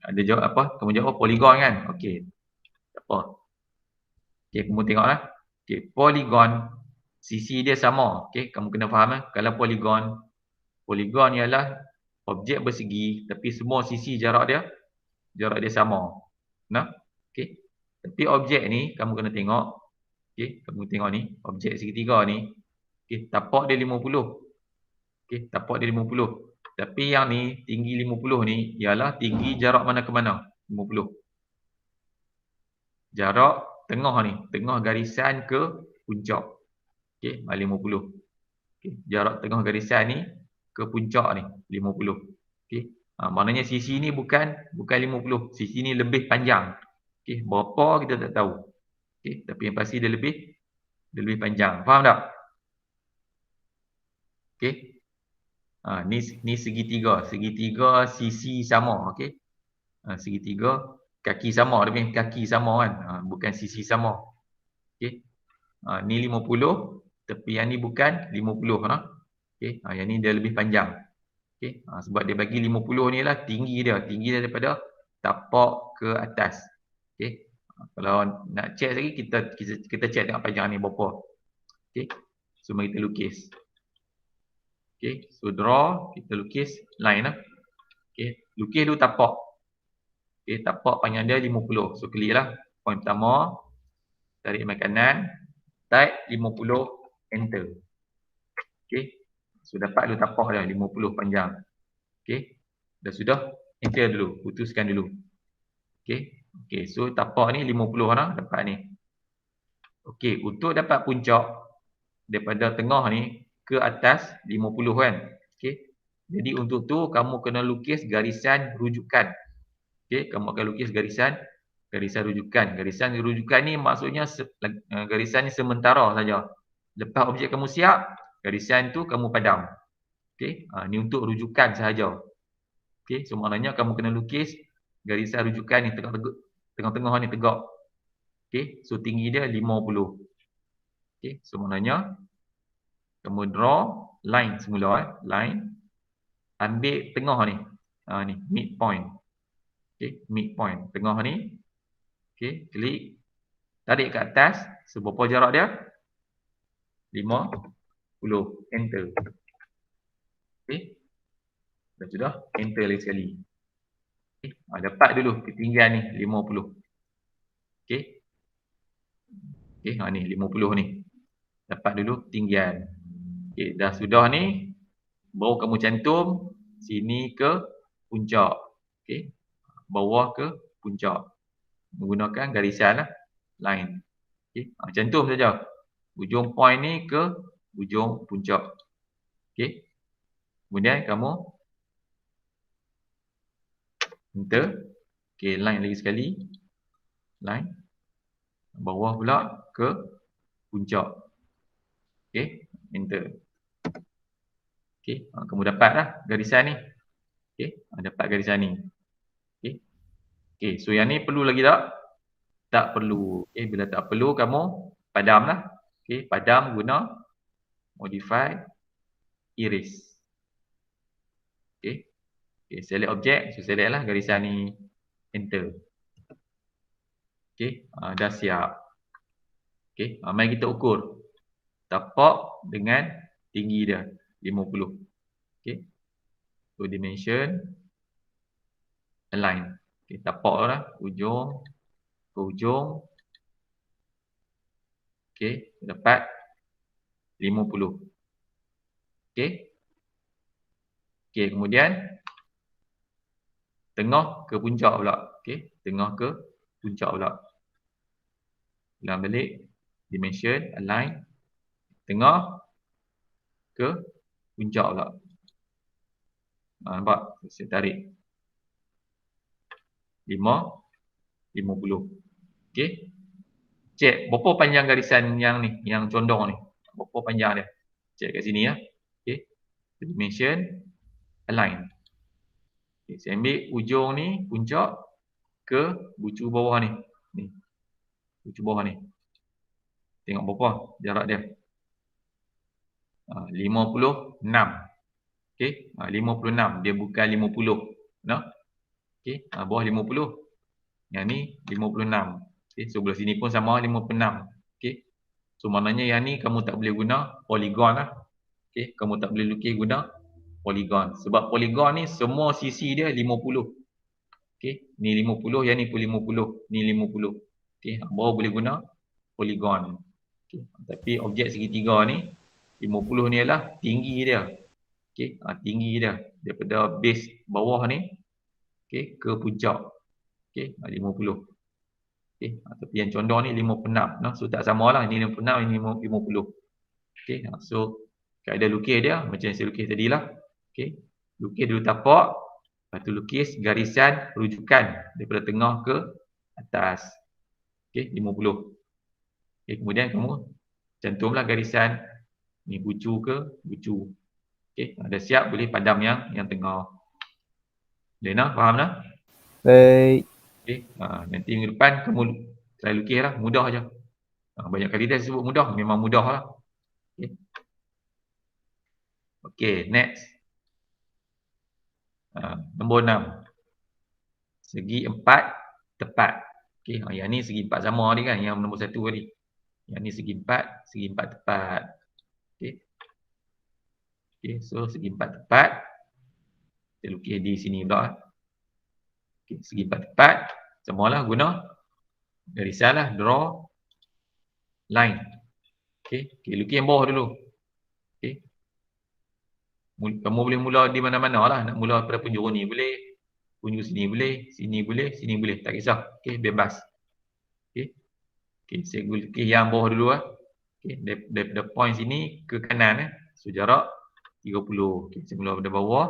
Ada jawab apa? Kamu jawab polygon kan? Okey. Tak apa. Okey, kamu tengoklah. Okey, polygon sisi dia sama. Okey, kamu kena faham kalau polygon ialah objek bersegi tapi semua sisi jarak dia sama. Nah, okey. Tapi objek ni kamu kena tengok. Okey, kamu tengok ni, objek segitiga ni. Okey, tapak dia 50. Okey, tapak dia 50. Tapi yang ni tinggi 50 ni ialah tinggi jarak mana ke mana? 50. Jarak tengah ni, tengah garisan ke puncak. Okey, 50. Okey, jarak tengah garisan ni ke puncak ni 50. Okey. Maknanya sisi ni bukan 50. Sisi ni lebih panjang. Okey, berapa kita tak tahu. Okey, tapi yang pasti dia lebih panjang. Faham tak? Okey. Ni segitiga, segitiga sisi sama, okey. Segitiga kaki sama, dia punya kaki sama kan. Bukan sisi sama. Okey. Ni 50, tapi yang ni bukan 50 nah. Okey, yang ni dia lebih panjang. Okey, sebab dia bagi 50 ni lah tinggi dia daripada tapak ke atas. Okey. Kalau nak check lagi kita check tengok panjang ni berapa. Okey. So mari kita lukis. Okey, so draw, kita lukis line lah. Okey, lukis dulu tapak. Okey, tapak panjang dia 50. So klik lah. Point pertama, tarik main kanan, type 50, enter. Okey. So dapat dulu tapak dia 50 panjang. Okey. Dah sudah, enter dulu, putuskan dulu. Okey. Okey, so tapak ni 50 lah dapat ni. Okey, untuk dapat puncak daripada tengah ni ke atas 50 kan. Okey. Jadi untuk tu kamu kena lukis garisan rujukan. Okey, kamu akan lukis garisan rujukan. Garisan rujukan ni maksudnya garisan ni sementara saja. Lepas objek kamu siap, garisan tu kamu padam. Okey, ni untuk rujukan sahaja. Okey, so maknanya kamu kena lukis garisan rujukan ni tengah-tengah ni tegak. Okey, so tinggi dia 50. Okey, so maknanya kamu draw line semula line. Ambil tengah ni. Ni midpoint. Okey, midpoint tengah ni. Okey, klik. Tarik ke atas. Seberapa jarak dia? 50. Enter. Okey. Dah sudah, enter lagi sekali. Okay. Dapat dulu ketinggian ni 50. Okey. Okey, ni 50 ni. Dapat dulu ketinggian. Okey, dah sudah ni baru kamu cantum sini ke puncak. Okey. Bawah ke puncak. Menggunakan garisan lah, line. Okey, cantum saja. Ujung point ni ke ujung puncak. Okey. Kemudian kamu enter. Okey, line lagi sekali. Line. Bawah pula ke puncak. Okey, enter. Okey, kamu dapatlah garisan ni. Okey, dapat garisan ni. Okey. Okey, so yang ni perlu lagi tak? Tak perlu. Okey, bila tak perlu kamu padamlah. Okey, padam guna modify erase. Okey. Okey, select objek, so select lah garisan ni, enter. Okey, dah siap. Okey, mari kita ukur tapak dengan tinggi dia 50. Okey. So dimension align. Okey, tapak lah ujung ke ujung. Okey, dapat 50. Okey. Okey, kemudian tengah ke puncak pula. Okey, tengah ke puncak pula. Ulang balik, dimension align, tengah ke puncak pula. Nampak? Saya tarik 50. Okey. Cek berapa panjang garisan yang ni, yang condong ni. Berapa panjang dia? Cek kat sini ya. Okey. Dimension align. Okay, saya ambil ujung ni, puncak ke bucu bawah ni. Ni. Bucu bawah ni. Tengok berapa jarak dia. 56. Okey, 56. Dia bukan 50. No? Okey, bawah 50. Yang ni 56. Okey, so belah sini pun sama 56. Okey. So maknanya yang ni kamu tak boleh guna polygon lah. Okey, kamu tak boleh lukis guna polygon. Sebab polygon ni semua sisi dia 50. Okey, ni 50, yang ni pun 50, ni 50. Okey, baru boleh guna poligon. Okey, tapi objek segitiga ni 50 ni adalah tinggi dia. Okey, tinggi dia daripada base bawah ni okey ke puncak. Okey, 50. Okey, tapi yang condor ni 56. So tak samalah, ni 56, ini 50. Okey, so kaedah lukis dia macam yang saya lukis tadilah. Okey, lukis dulu tapak, lepas tu lukis garisan rujukan daripada tengah ke atas. Okey, 50. Okey, kemudian kamu cantumlah garisan ni, bucu ke bucu. Okey, dah siap, boleh padam yang tengah. Boleh nak? Faham nak? Baik. Okey, nanti minggu depan kamu try lukis lah, mudah je. Banyak kali dah sebut mudah, memang mudah lah. Okey, okay, next. Nombor 6. Segi 4 tepat. Okey, yang ni segi 4 sama ni kan, yang nombor 1 tadi. Yang ni segi 4 tepat. Okey. Okey, so segi 4 tepat. Kita lukis di sini pula. Okey, segi 4 tepat. Samalah guna garisan lah, draw line. Okey, lukis yang bawah dulu. Okey. Kamu boleh mula di mana-mana lah. Nak mula pada penjuru ni boleh, penjuru sini boleh, sini boleh, tak kisah. Okey, bebas. Okey. Okey, saya lukis yang bawah dulu lah. Okey, daripada point sini ke kanan so jarak 30. Okey, saya mula pada bawah.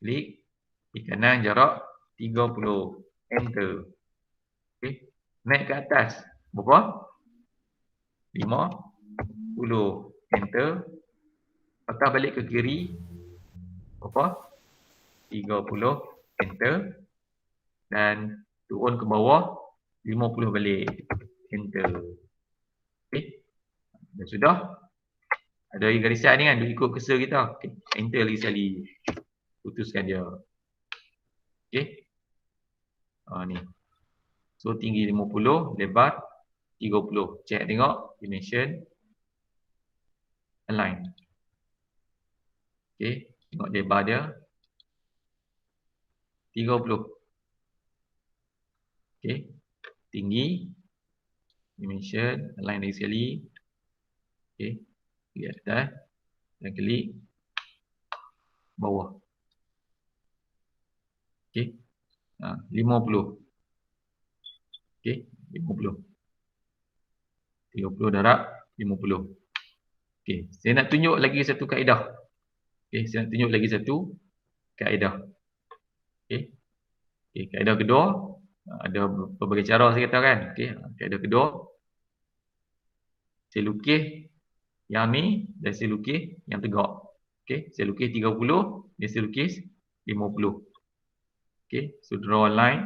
Klik di kanan jarak 30. Enter. Okey, naik ke atas berapa? 50. Enter. Patah balik ke kiri berapa? 30. Enter. Dan turun ke bawah 50 balik. Enter. Okey. Dah sudah. Ada garisan ni kan, dia ikut cursor kita. Okay. Enter lagi sekali. Putuskan dia. Okey. Ni. So tinggi 50, lebar 30. Check tengok dimension. Align. Okey, tengok lebar dia 30. Okey. Tinggi dimension, align lagi sekali. Okey. Klik atas dan klik bawah. Okey. 50. Okey, 50. 30 darab 50. Okey, saya nak tunjuk lagi satu kaedah. Okey, saya nak tunjuk lagi satu kaedah. Okey. Okey, kaedah kedua, ada berbagai cara saya kata kan. Okey, kaedah kedua, saya lukis yang ni dan saya lukis yang tegak. Okey, saya lukis 30 dan saya lukis 50. Okey, so draw a line.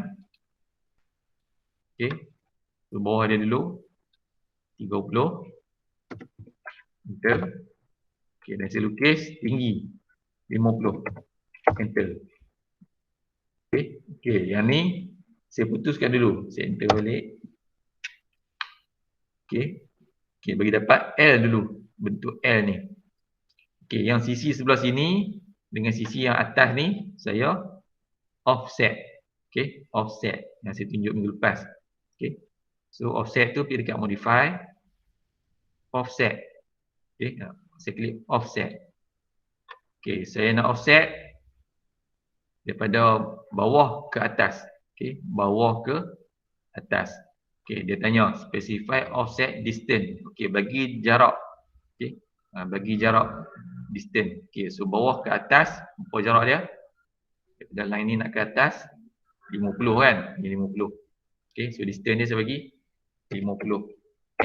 Okey, so bawah dia dulu 30. Enter. Okey, dan saya lukis tinggi 50. Enter. Okey, yang ni saya putuskan dulu. Saya enter balik. Okey. Okey, bagi dapat L dulu. Bentuk L ni. Okey, yang sisi sebelah sini dengan sisi yang atas ni saya offset. Okey, offset yang saya tunjuk minggu lepas. Okey. So offset tu pergi dekat modify. Offset. Okey, saya klik offset. Okey, saya nak offset daripada bawah ke atas. Okey, bawah ke atas. Okey, dia tanya specify offset distance. Okey, bagi jarak. Okey, bagi jarak distance. Okey, so bawah ke atas, apa jarak dia? Daripada line ni nak ke atas 50 kan? Ni 50. Okey, so distance dia saya bagi 50.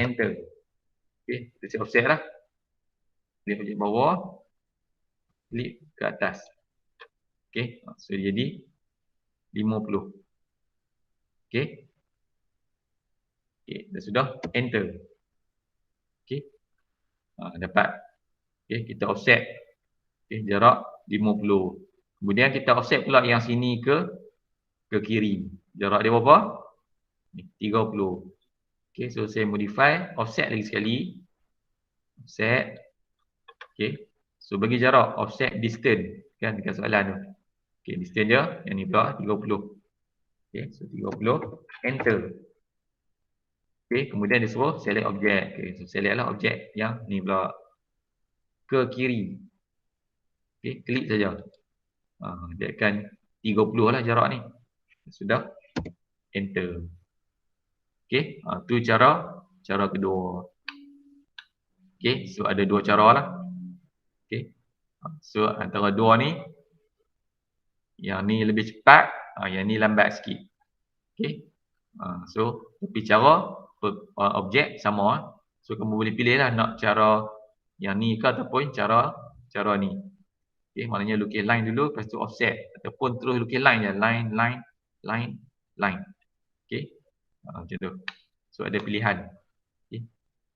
Enter. Okey, kita offset lah. Klik bahagian bawah. Klik ke atas. Okey, so dia jadi 50. Okey. Okey, dah sudah. Enter. Okey. Dapat. Okey, kita offset. Okey, jarak 50. Kemudian kita offset pula yang sini ke kiri. Jarak dia berapa? 30. Okey, so saya modify. Offset lagi sekali. Offset. Okey. So bagi jarak offset distance kan dekat soalan tu. Okay, distance dia yang ni pula 30. Okay, so 30, enter. Okay, kemudian dia suruh select objek. Okay, so select lah objek yang ni pula ke kiri. Okay, klik saja. Dia akan 30 lah jarak ni. Sudah, enter. Okay, tu cara kedua. Okay, so ada dua cara lah. Okay, so antara dua ni, yang ni lebih cepat, yang ni lambat sikit. Okay, so tapi cara objek sama. So kamu boleh pilih lah nak cara yang ni ke ataupun cara ni. Okay, maknanya lukis line dulu, lepas tu offset. Ataupun terus lukis line je. Line. Okay, macam tu. So ada pilihan. Okay.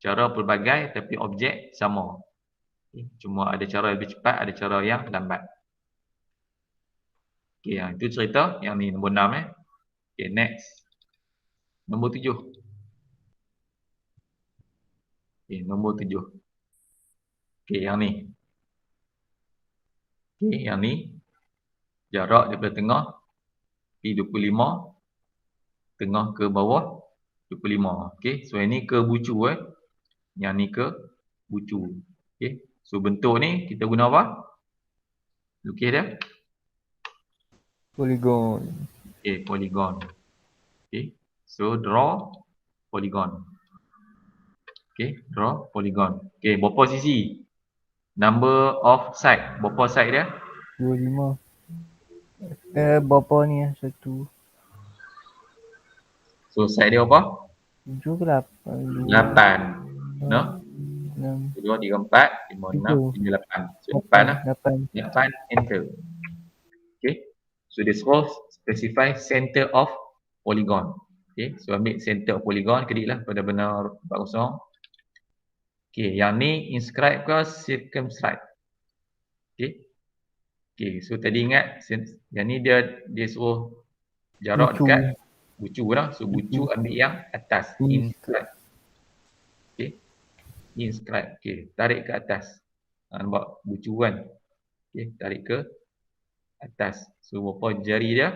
Cara pelbagai tapi objek sama. Okay. Cuma ada cara lebih cepat, ada cara yang lambat. Okay, itu cerita yang ni nombor 6 . Okay, next. Nombor 7. Okay, nombor 7. Okay, yang ni. Okay, yang ni. Jarak daripada tengah P25. Tengah ke bawah 25. Okay, so yang ni ke bucu . Yang ni ke bucu. Okay, so bentuk ni kita guna apa? Lukis dia. Polygon. Okay, polygon. Okay, so draw polygon. Okay, draw polygon. Okay, berapa sisi? Number of side. Berapa side dia? 25. Berapa ni ya? 1, So side dia apa? 7 ke 8? 8. No? 6, 2, 3, 4, 5, 6, 7, 8. So 8 lah. 8. 8, enter. Okay. So this will specify center of polygon. Okay. So ambil center of polygon. Kliklah pada benar 40. Okay. Yang ni inscribe ke circumscribe? Okay. Okay. So tadi ingat yang ni dia suruh jarak Bucu. dekat bucu lah. So bucu ambil yang atas. Inscribe. Okay. Inscribe. Okay. Tarik ke atas. Nampak bucu kan? Okay. Tarik ke atas. So berapa jari dia?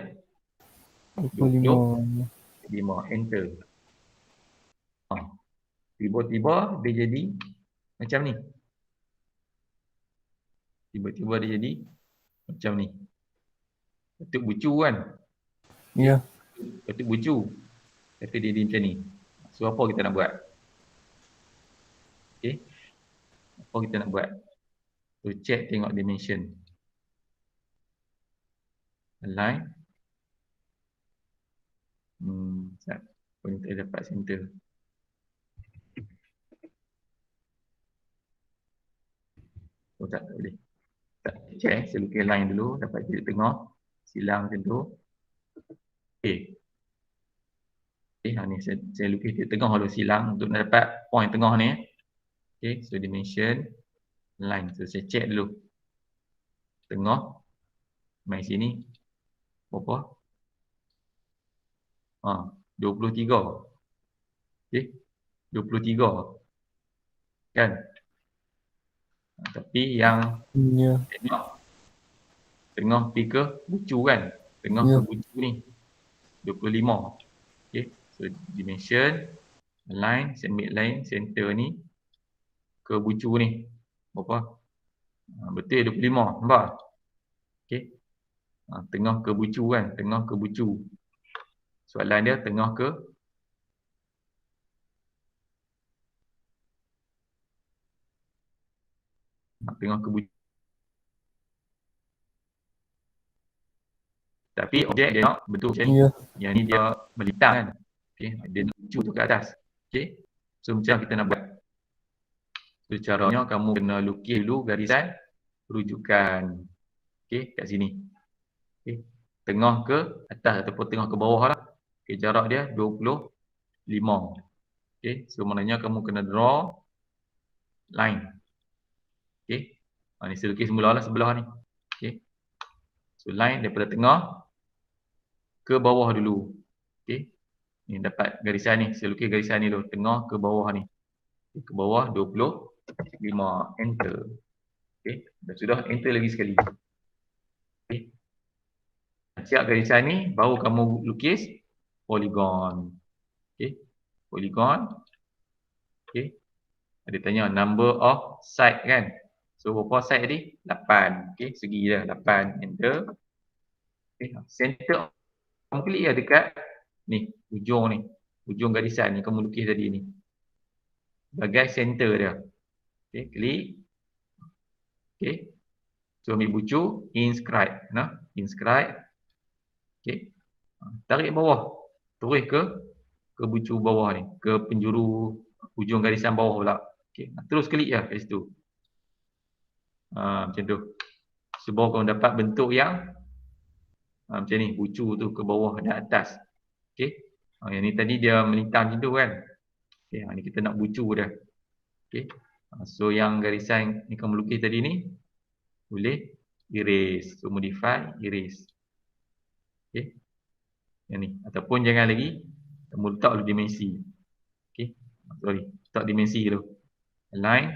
25. 5. Enter. Tiba-tiba dia jadi macam ni. Tiba-tiba dia jadi macam ni. Betul bucu kan? Ya. Betul bucu. Tapi dia jadi macam ni. So apa kita nak buat? Okay. Apa kita nak buat? So check tengok dimension. Align. Sekejap. Pointer dapat center. Oh tak boleh. Tak, check. Saya lukis line dulu. Dapat titik tengah. Silang macam tu. Okay. Okay, ni saya lukis titik tengah dulu silang untuk nak dapat point tengah ni. Okay, so dimension line. So saya check dulu. Tengah. Main sini. Berapa? 23. Okay. 23. Kan? Tapi yang Ya. tengah pergi ke bucu kan? Tengah ke bucu ni. 25. Okay. So dimension line, saya ambil line center ni ke bucu ni. Berapa? Betul 25. Nampak? Okay. Tengah ke bucu kan? Tengah ke bucu. Soalan dia tengah ke bucu. Tapi objek dia nak bentuk macam ni. Ya. Yang ni dia melintang kan. Okay. Dia nak bucu tu ke atas. Okay. So macam kita nak buat. So caranya kamu kena lukis dulu garisan rujukan. Okay. Kat sini. Okay. Tengah ke atas ataupun tengah ke bawah lah. Okay. Jarak dia 25. Okay. So maknanya kamu kena draw line. Okay. Ni saya lukis semula lah sebelah ni. Okay. So line daripada tengah ke bawah dulu. Okay. Ni dapat garisan ni. Saya lukis garisan ni dulu. Tengah ke bawah ni. Okay. Ke bawah 25. Enter. Okay. Dan sudah enter lagi sekali. Okay. siap garisan ni, baru kamu lukis poligon. Okay. Poligon. Okay. Ada tanya number of side kan. So berapa side tadi? 8. Okay. Segi dah 8. Enter. Okay. Center kamu klik lah dekat ni, ujung ni. Ujung garisan ni kamu lukis tadi ni. Bagai center dia. Okay. Klik. Okay. So ambil bucu, inscribe. Nah, inscribe. Okay. Tarik bawah. Terus ke bucu bawah ni. Ke penjuru ujung garisan bawah pula. Okay. Terus klik lah kat situ. Macam tu. So baru kamu dapat bentuk yang macam ni. Bucu tu ke bawah dan atas. Okay. Yang ni tadi dia melintang macam tu kan. Okay. Ni kita nak bucu dah. Okay. So yang garisan ni kamu lukis tadi ni, boleh erase. So modify, erase. Okay. Yang ni. Ataupun jangan lagi, kamu letak dulu dimensi. Okay. Sorry. Letak dimensi dulu. Align.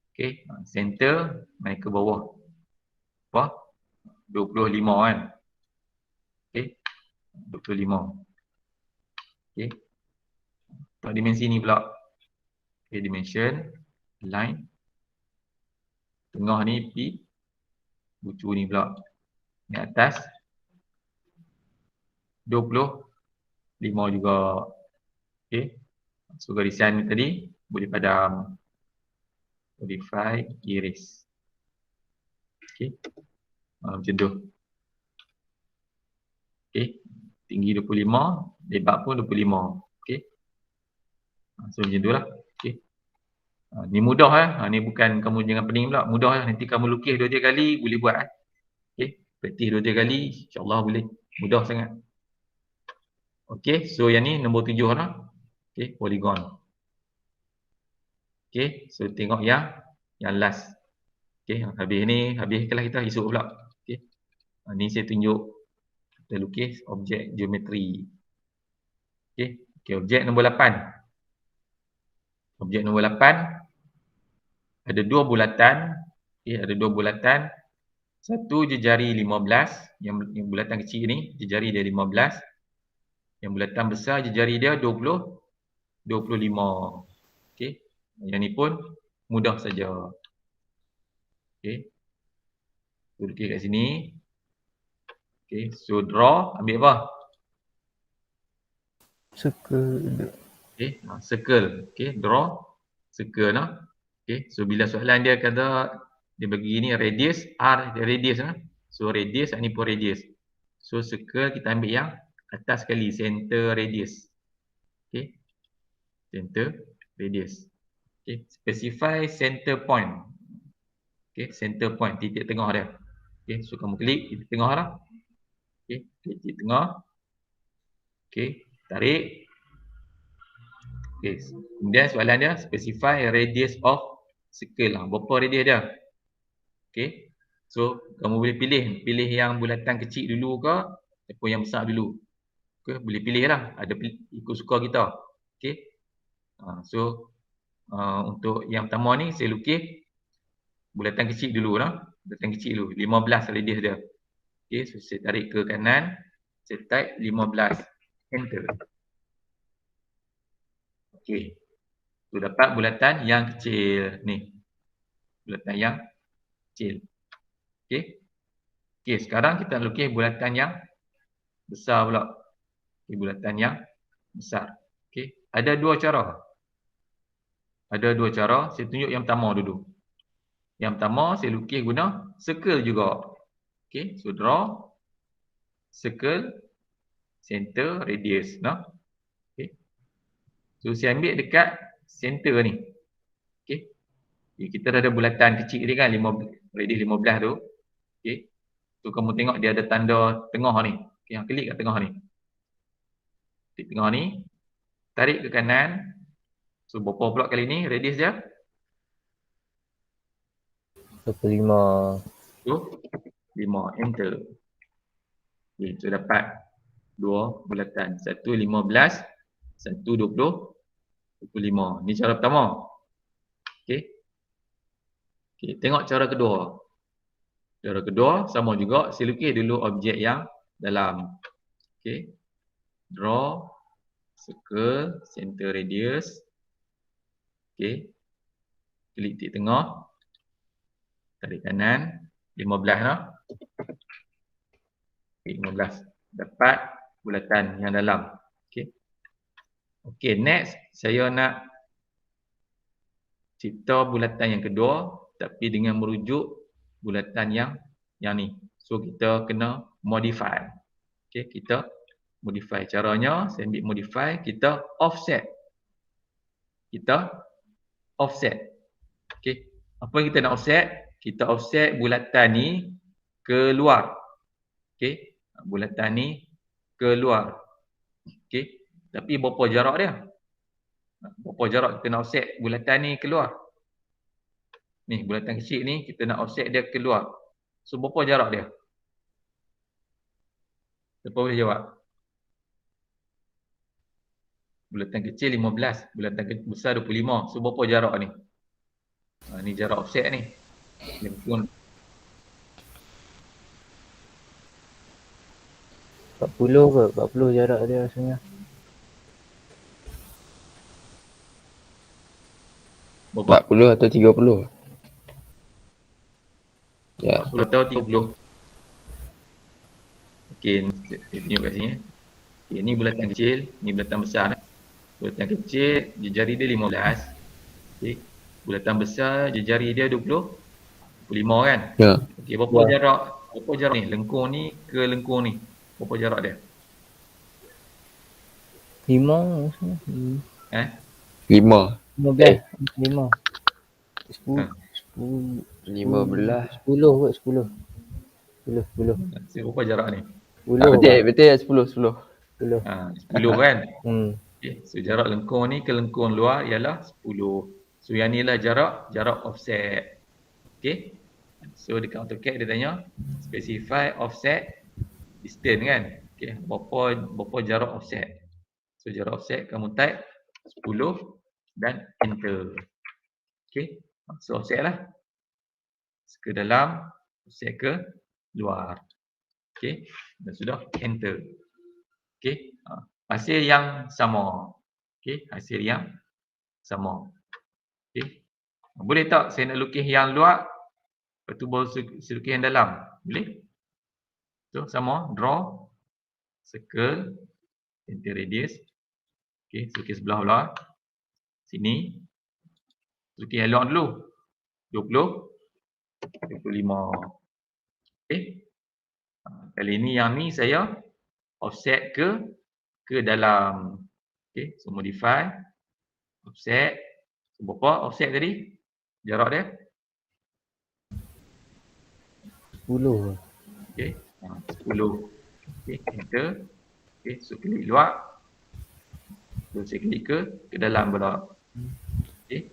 Okay. Center. Naik ke bawah. Apa? 25 kan. Okay. 25. Okay. Letak dimensi ni pula. Okay. Dimension. Align. Tengah ni P. Bucu ni pula. Ni atas. 25 juga. Okay. So garisan ni tadi boleh padam. Modify, erase. Okay. Macam tu. Okay. Tinggi 25, lebar pun 25. Okay. So macam tu lah. Okay. Ni mudah lah. Ni bukan kamu jangan pening pula. Mudah lah. Nanti kamu lukis 2-3 kali boleh buat. Okay. Praktis 2-3 kali. InsyaAllah boleh. Mudah sangat. Okay. So yang ni nombor 7 lah. Okay. Polygon. Okay. So tengok yang last. Okay. Habis kelas kita esok pula. Okay. Ni saya tunjuk. Kita lukis objek geometri. Okay. Okay. Objek nombor 8. Objek nombor 8. Ada 2 bulatan. Okay. Ada 2 bulatan. Satu jejari 15. Yang bulatan kecil ni. Jejari dia 15. Yang bulatan besar jejari dia 25. Okay. Yang ni pun mudah saja. Okay. So, lukis kat sini. Okay. So, draw. Ambil apa? Circle. Okay. Circle. Okay. Draw. Circle lah. Okay. So, bila soalan dia kata, dia bagi ni radius. R dia radius lah. So, radius. Ni pun radius. So, circle kita ambil yang atas sekali. Center radius. Okay. Center radius. Okay. Specify center point. Okay. Center point. Titik tengah dia. Okay. So, kamu klik titik tengah lah. Okay. Klik titik tengah. Okay. Tarik. Okay. Kemudian soalan dia. Specify radius of circle lah. Berapa radius dia? Okay. So, kamu boleh pilih yang bulatan kecil dulu ke ataupun yang besar dulu. Okay. Boleh pilih lah. Ada ikut suka kita. Okay. So, untuk yang pertama ni saya lukis bulatan kecil dulu lah. Bulatan kecil dulu. 15 radius dia. Okay. So, saya tarik ke kanan. Saya type 15. Enter. Okay. So, dapat bulatan yang kecil. Ni. Bulatan yang kecil. Okay. Okay. Sekarang kita lukis bulatan yang besar pula. Okay. Bulatan yang besar. Okay. Ada 2 cara. Ada 2 cara. Saya tunjuk yang pertama dulu. Yang pertama saya lukis guna circle juga. Okay. So, draw. Circle. Center. Radius. Nah. Okay. So, saya ambil dekat center ni. Okay. Kita dah ada bulatan kecil ni kan. Radius 15 tu. Okay. So, kamu tengok dia ada tanda tengah ni. Okay. Yang klik kat tengah ni. Klik tengah ni. Tarik ke kanan. So, berapa pula kali ni radius dia? 25. So, 5. Enter. Okay, so dapat 2 bulatan. Satu 15. Satu 25. Ni cara pertama. Okay. Okay, tengok cara kedua. Cara kedua sama juga, saya lukis dulu objek yang dalam. Okey. Draw circle, center radius. Okey. Klik titik tengah. Tarik kanan 15 lah. Okay, 15. Dapat bulatan yang dalam. Okey. Okey, next saya nak cipta bulatan yang kedua tapi dengan merujuk bulatan yang ni. So kita kena modify. Okey, kita modify. Caranya saya ambil modify, kita offset. Kita offset. Okey. Apa yang kita nak offset? Kita offset bulatan ni keluar. Okey. Bulatan ni keluar. Okey. Tapi berapa jarak dia? Berapa jarak kita nak offset bulatan ni keluar? Ni bulatan kecil ni kita nak offset dia keluar. So berapa jarak dia? Siapa boleh jawab? Bulatan kecil 15, bulatan besar 25. So berapa jarak ni? Ni jarak offset ni. Lengkung 40 ke? 40 jarak dia rasanya. berapa? 40 atau 30? Ya. 40 atau 30. Okey, saya tunjuk kat sini. Okey, ni bulatan kecil, ni bulatan besar. Bulatan kecil, jari dia 15. Okey, bulatan besar, jari dia 25 kan? Ya. Okey, berapa jarak? Berapa jarak ni? Lengkung ni ke lengkung ni? Berapa jarak dia? 5 rasanya. 5. 15. 5. 10. 10. 15. 10 kot, 10. 10. So, berapa jarak ni? 10. Betul ya 10. 10. 10 kan? Okay. So jarak lengkung ni ke lengkung luar ialah 10. So yang ni lah jarak offset. Okay. So dekat AutoCAD dia tanya specify offset distance kan. Okay. Berapa jarak offset. So jarak offset kamu type 10 dan enter. Okay. So offset lah. Ke dalam, offset ke luar. Okay. Dan sudah enter. Okay. Hasil yang sama. Okay. Hasil yang sama. Okay. Boleh tak saya nak lukis yang luar, lepas tu baru saya lukis yang dalam? Boleh? So, sama. Draw. Circle. Center radius. Okay. Lukis sebelah luar. Sini. Lukis yang luar dulu. 20. 25. Okay. Kali ni yang ni saya offset ke dalam. Okay. So, modify. Offset. So, berapa offset tadi? Jarak dia? 10. Okay. 10. Okay. Enter. Okay. So, klik luar. So, saya klik ke dalam pula. Okay.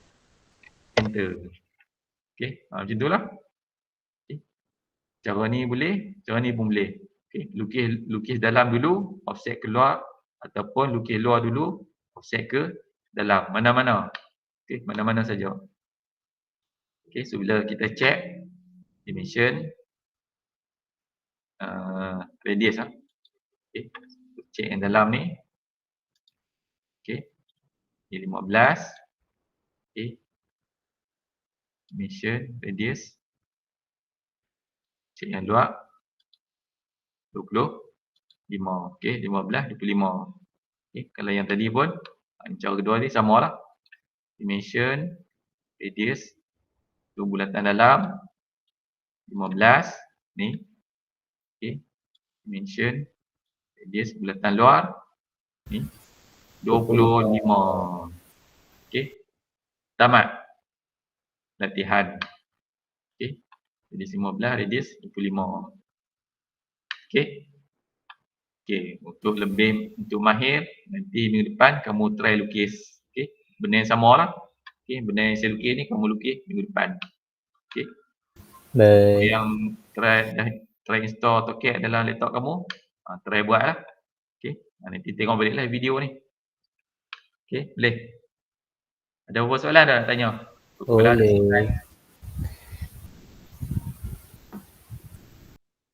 Enter. Okay. Macam tu lah. Okay. Cara ni boleh. Cara ni pun boleh. Okay. Lukis dalam dulu. Offset keluar. Ataupun lukis luar dulu. Offset ke dalam. Mana-mana. Okay. Mana-mana saja. Okay. So, bila kita check dimension. Radius lah. Okay. Check yang dalam ni. Okay. Ni 15. Okay. Dimension, radius. Check yang luar. 25. Okay. 15, 25. Okay. Kalau yang tadi pun, cara kedua ni sama lah. Dimension, radius. Tu bulatan dalam. 15. Ni. Okay. Dimension, radius, bulatan luar. Ni. 25. Okay. Tamat. Latihan. Okay. Radius 15, radius 25. Okay. Okay. Untuk mahir, nanti minggu depan kamu try lukis. Okay. Benda yang sama lah. Okay. Benda yang saya lukis ni kamu lukis minggu depan. Okay. Baik. Yang try install AutoCAD dalam laptop kamu, try buat lah. Okay. Nanti tengok balik lah video ni. Okay. Boleh? Ada apa soalan dah nak tanya? Boleh.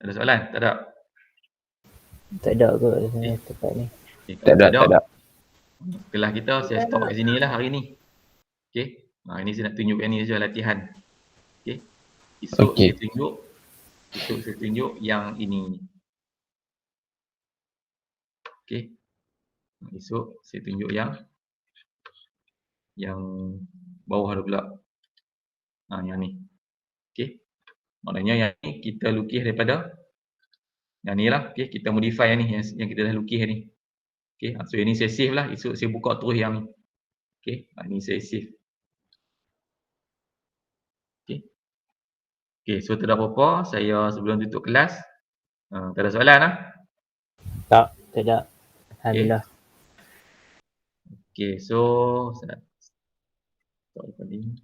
Ada soalan? Tak ada? Tak ada kot saya tempat ni. Okay, Tak ada, tak ada. Kelas kita saya stop kat sini lah hari ni. Okay. Ini saya nak tunjukkan ni saja latihan. Okay. Esok Okey. saya tunjuk yang ini. Okay. Esok saya tunjuk yang bawah tu pula. Yang ni. Okay. Maknanya yang ni kita lukis daripada yang ni lah. Okay. Kita modify yang ni yang kita dah lukis ni. Okay. So yang ni saya save lah. Esok saya buka terus yang ni. Okay. Ni saya save. Okay, so tak ada apa-apa. Saya sebelum tutup kelas, tak ada soalan lah. Tak ada. Alhamdulillah. Okay, so saya stop recording.